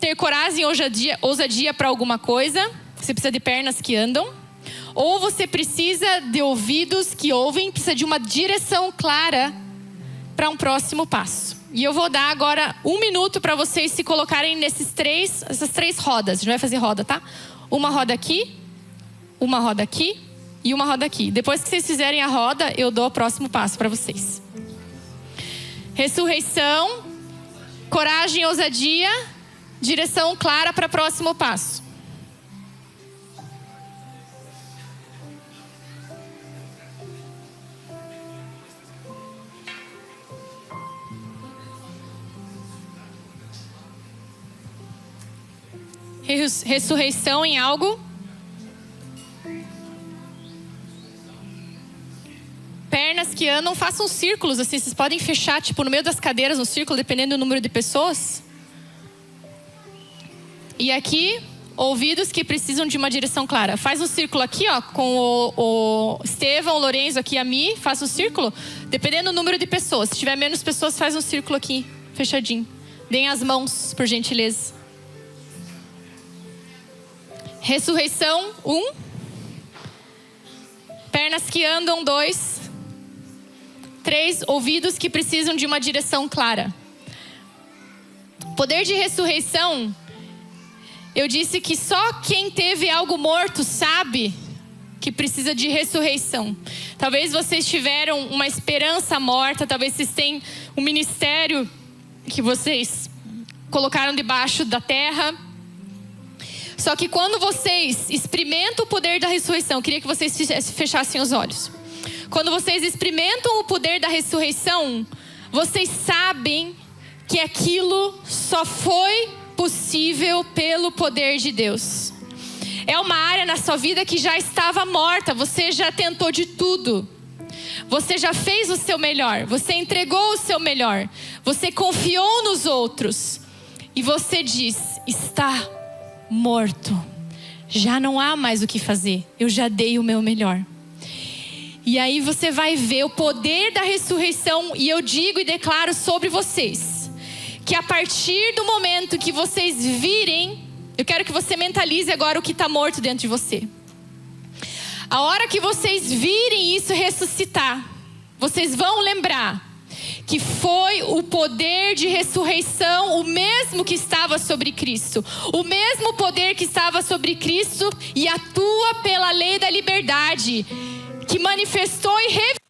Speaker 2: ter coragem e ousadia para alguma coisa, você precisa de pernas que andam, ou você precisa de ouvidos que ouvem, precisa de uma direção clara para um próximo passo. E eu vou dar agora 1 minuto para vocês se colocarem essas três rodas. A gente vai fazer roda, tá? Uma roda aqui, uma roda aqui e uma roda aqui. Depois que vocês fizerem a roda, eu dou o próximo passo para vocês. Ressurreição, coragem, ousadia, direção clara para o próximo passo. Ressurreição em algo. Pernas que andam, façam círculos assim. Vocês podem fechar, tipo, no meio das cadeiras, um círculo, dependendo do número de pessoas. E aqui, ouvidos que precisam de uma direção clara. Faz um círculo aqui, ó, com o Estevão, o Lorenzo aqui, a Mi. Faz um círculo, dependendo do número de pessoas. Se tiver menos pessoas, faz um círculo aqui, fechadinho. Deem as mãos, por gentileza. Ressurreição, 1. Pernas que andam, 2. 3. Ouvidos que precisam de uma direção clara. Poder de ressurreição. Eu disse que só quem teve algo morto sabe que precisa de ressurreição. Talvez vocês tiveram uma esperança morta. Talvez vocês tenham um ministério que vocês colocaram debaixo da terra. Só que quando vocês experimentam o poder da ressurreição, eu queria que vocês fechassem os olhos. Quando vocês experimentam o poder da ressurreição, vocês sabem que aquilo só foi possível pelo poder de Deus. É uma área na sua vida que já estava morta, você já tentou de tudo. Você já fez o seu melhor, você entregou o seu melhor, você confiou nos outros. E você diz, está morto. Já não há mais o que fazer. Eu já dei o meu melhor. E aí você vai ver o poder da ressurreição. E eu digo e declaro sobre vocês que a partir do momento que vocês virem, eu quero que você mentalize agora o que está morto dentro de você. A hora que vocês virem isso ressuscitar, vocês vão lembrar que foi o poder de ressurreição, o mesmo que estava sobre Cristo. O mesmo poder que estava sobre Cristo e atua pela lei da liberdade, que manifestou e revelou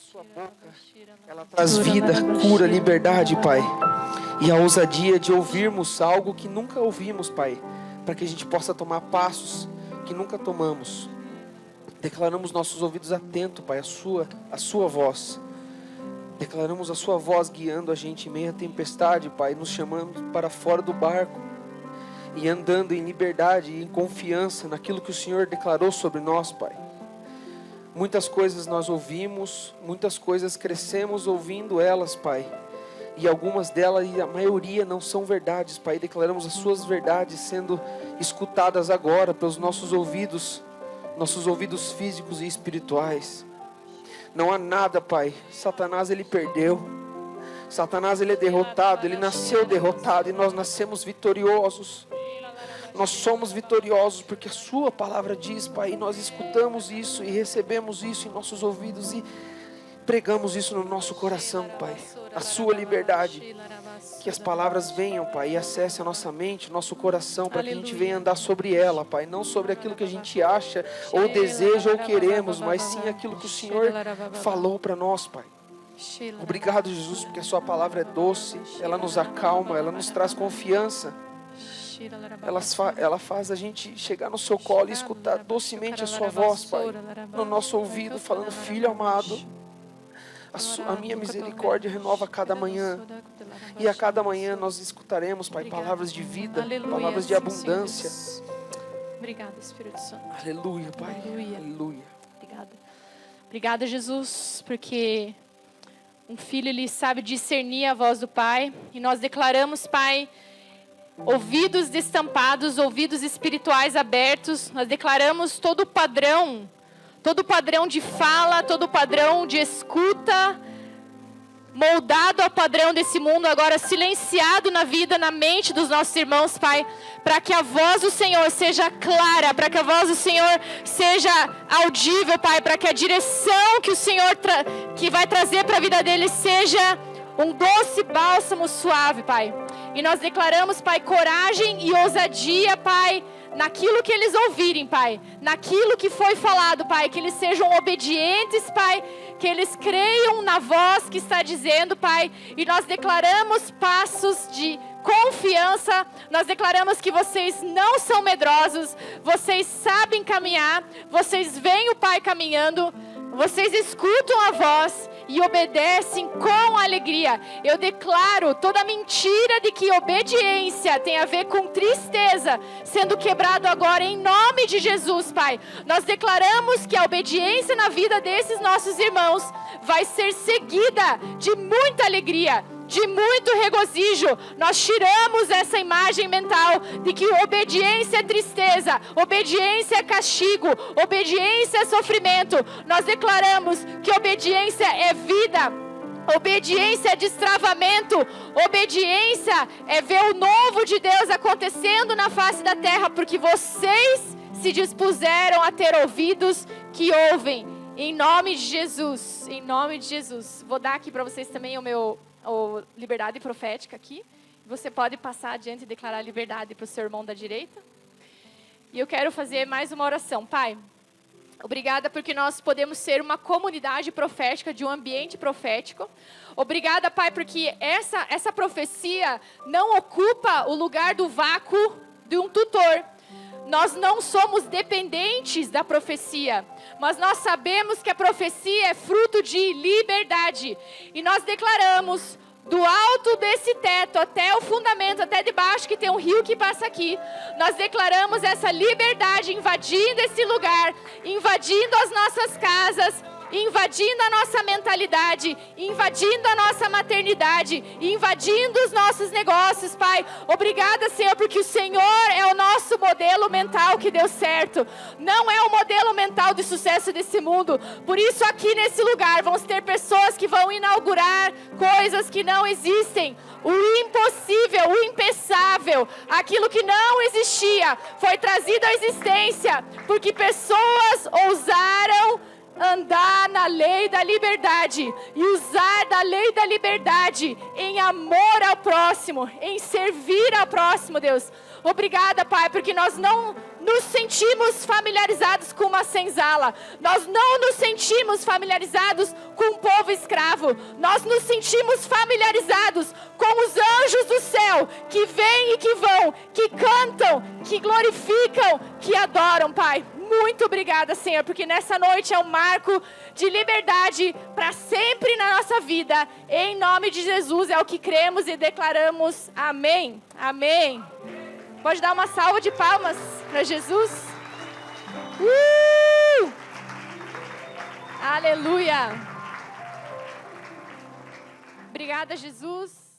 Speaker 4: Sua boca, ela traz vida, cura, liberdade, Pai. E a ousadia de ouvirmos algo que nunca ouvimos, Pai. Para que a gente possa tomar passos que nunca tomamos. Declaramos nossos ouvidos atentos, Pai, a sua voz. Declaramos a sua voz guiando a gente em meio à tempestade, Pai. Nos chamando para fora do barco. E andando em liberdade e em confiança naquilo que o Senhor declarou sobre nós, Pai. Muitas coisas nós ouvimos, muitas coisas crescemos ouvindo elas, Pai. E algumas delas, e a maioria, não são verdades, Pai. Declaramos as suas verdades sendo escutadas agora pelos nossos ouvidos físicos e espirituais. Não há nada, Pai. Satanás, ele perdeu. Satanás, ele é derrotado, ele nasceu derrotado e nós nascemos vitoriosos. Nós somos vitoriosos porque a sua palavra diz, Pai, e nós escutamos isso e recebemos isso em nossos ouvidos e pregamos isso no nosso coração, Pai. A sua liberdade. Que as palavras venham, Pai, e acessem a nossa mente, o nosso coração, para que a gente venha andar sobre ela, Pai. Não sobre aquilo que a gente acha, ou deseja, ou queremos, mas sim aquilo que o Senhor falou para nós, Pai. Obrigado, Jesus, porque a sua palavra é doce, ela nos acalma, ela nos traz confiança. Ela faz a gente chegar no seu colo e escutar docemente a sua voz, Pai, no nosso ouvido, falando: filho amado, a minha misericórdia renova a cada manhã. E a cada manhã nós escutaremos, Pai, palavras de vida, palavras de abundância.
Speaker 5: Obrigada, Espírito Santo.
Speaker 4: Aleluia, Pai. Aleluia.
Speaker 5: Obrigada, Jesus, porque um filho, ele sabe discernir a voz do Pai. E nós declaramos, Pai, ouvidos destampados, ouvidos espirituais abertos. Nós declaramos todo o padrão de fala, todo o padrão de escuta, moldado ao padrão desse mundo, agora silenciado na vida, na mente dos nossos irmãos, Pai, para que a voz do Senhor seja clara, para que a voz do Senhor seja audível, Pai, para que a direção que o Senhor que vai trazer para a vida deles seja um doce bálsamo suave, Pai. E nós declaramos, Pai, coragem e ousadia, Pai, naquilo que eles ouvirem, Pai, naquilo que foi falado, Pai, que eles sejam obedientes, Pai, que eles creiam na voz que está dizendo, Pai, e nós declaramos passos de confiança, nós declaramos que vocês não são medrosos, vocês sabem caminhar, vocês veem o Pai caminhando, vocês escutam a voz e obedecem com alegria. Eu declaro toda mentira de que obediência tem a ver com tristeza sendo quebrado agora em nome de Jesus, Pai. Nós declaramos que a obediência na vida desses nossos irmãos vai ser seguida de muita alegria, de muito regozijo. Nós tiramos essa imagem mental de que obediência é tristeza, obediência é castigo, obediência é sofrimento. Nós declaramos que obediência é vida, obediência é destravamento, obediência é ver o novo de Deus acontecendo na face da terra, porque vocês se dispuseram a ter ouvidos que ouvem. Em nome de Jesus, em nome de Jesus. Vou dar aqui para vocês também o liberdade profética aqui. Você pode passar adiante e declarar liberdade para o seu irmão da direita. E eu quero fazer mais uma oração. Pai, obrigada porque nós podemos ser uma comunidade profética, de um ambiente profético. Obrigada, Pai, porque essa profecia não ocupa o lugar do vácuo de um tutor. Nós não somos dependentes da profecia, mas nós sabemos que a profecia é fruto de liberdade. E nós declaramos do alto desse teto até o fundamento, até debaixo, que tem um rio que passa aqui. Nós declaramos essa liberdade invadindo esse lugar, invadindo as nossas casas, invadindo a nossa mentalidade, invadindo a nossa maternidade, invadindo os nossos negócios, Pai. Obrigada, Senhor, porque o Senhor é o nosso modelo mental que deu certo. Não é o modelo mental de sucesso desse mundo. Por isso, aqui nesse lugar, vamos ter pessoas que vão inaugurar coisas que não existem. O impossível, o impensável, aquilo que não existia, foi trazido à existência, porque pessoas ousaram andar na lei da liberdade e usar da lei da liberdade em amor ao próximo, em servir ao próximo, Deus. Obrigada, Pai, porque nós não nos sentimos familiarizados com uma senzala. Nós não nos sentimos familiarizados com um povo escravo. Nós nos sentimos familiarizados com os anjos do céu que vêm e que vão, que cantam, que glorificam, que adoram, Pai. Muito obrigada, Senhor, porque nessa noite é um marco de liberdade para sempre na nossa vida. Em nome de Jesus é o que cremos e declaramos. Amém. Amém. Pode dar uma salva de palmas para Jesus? Aleluia! Obrigada, Jesus.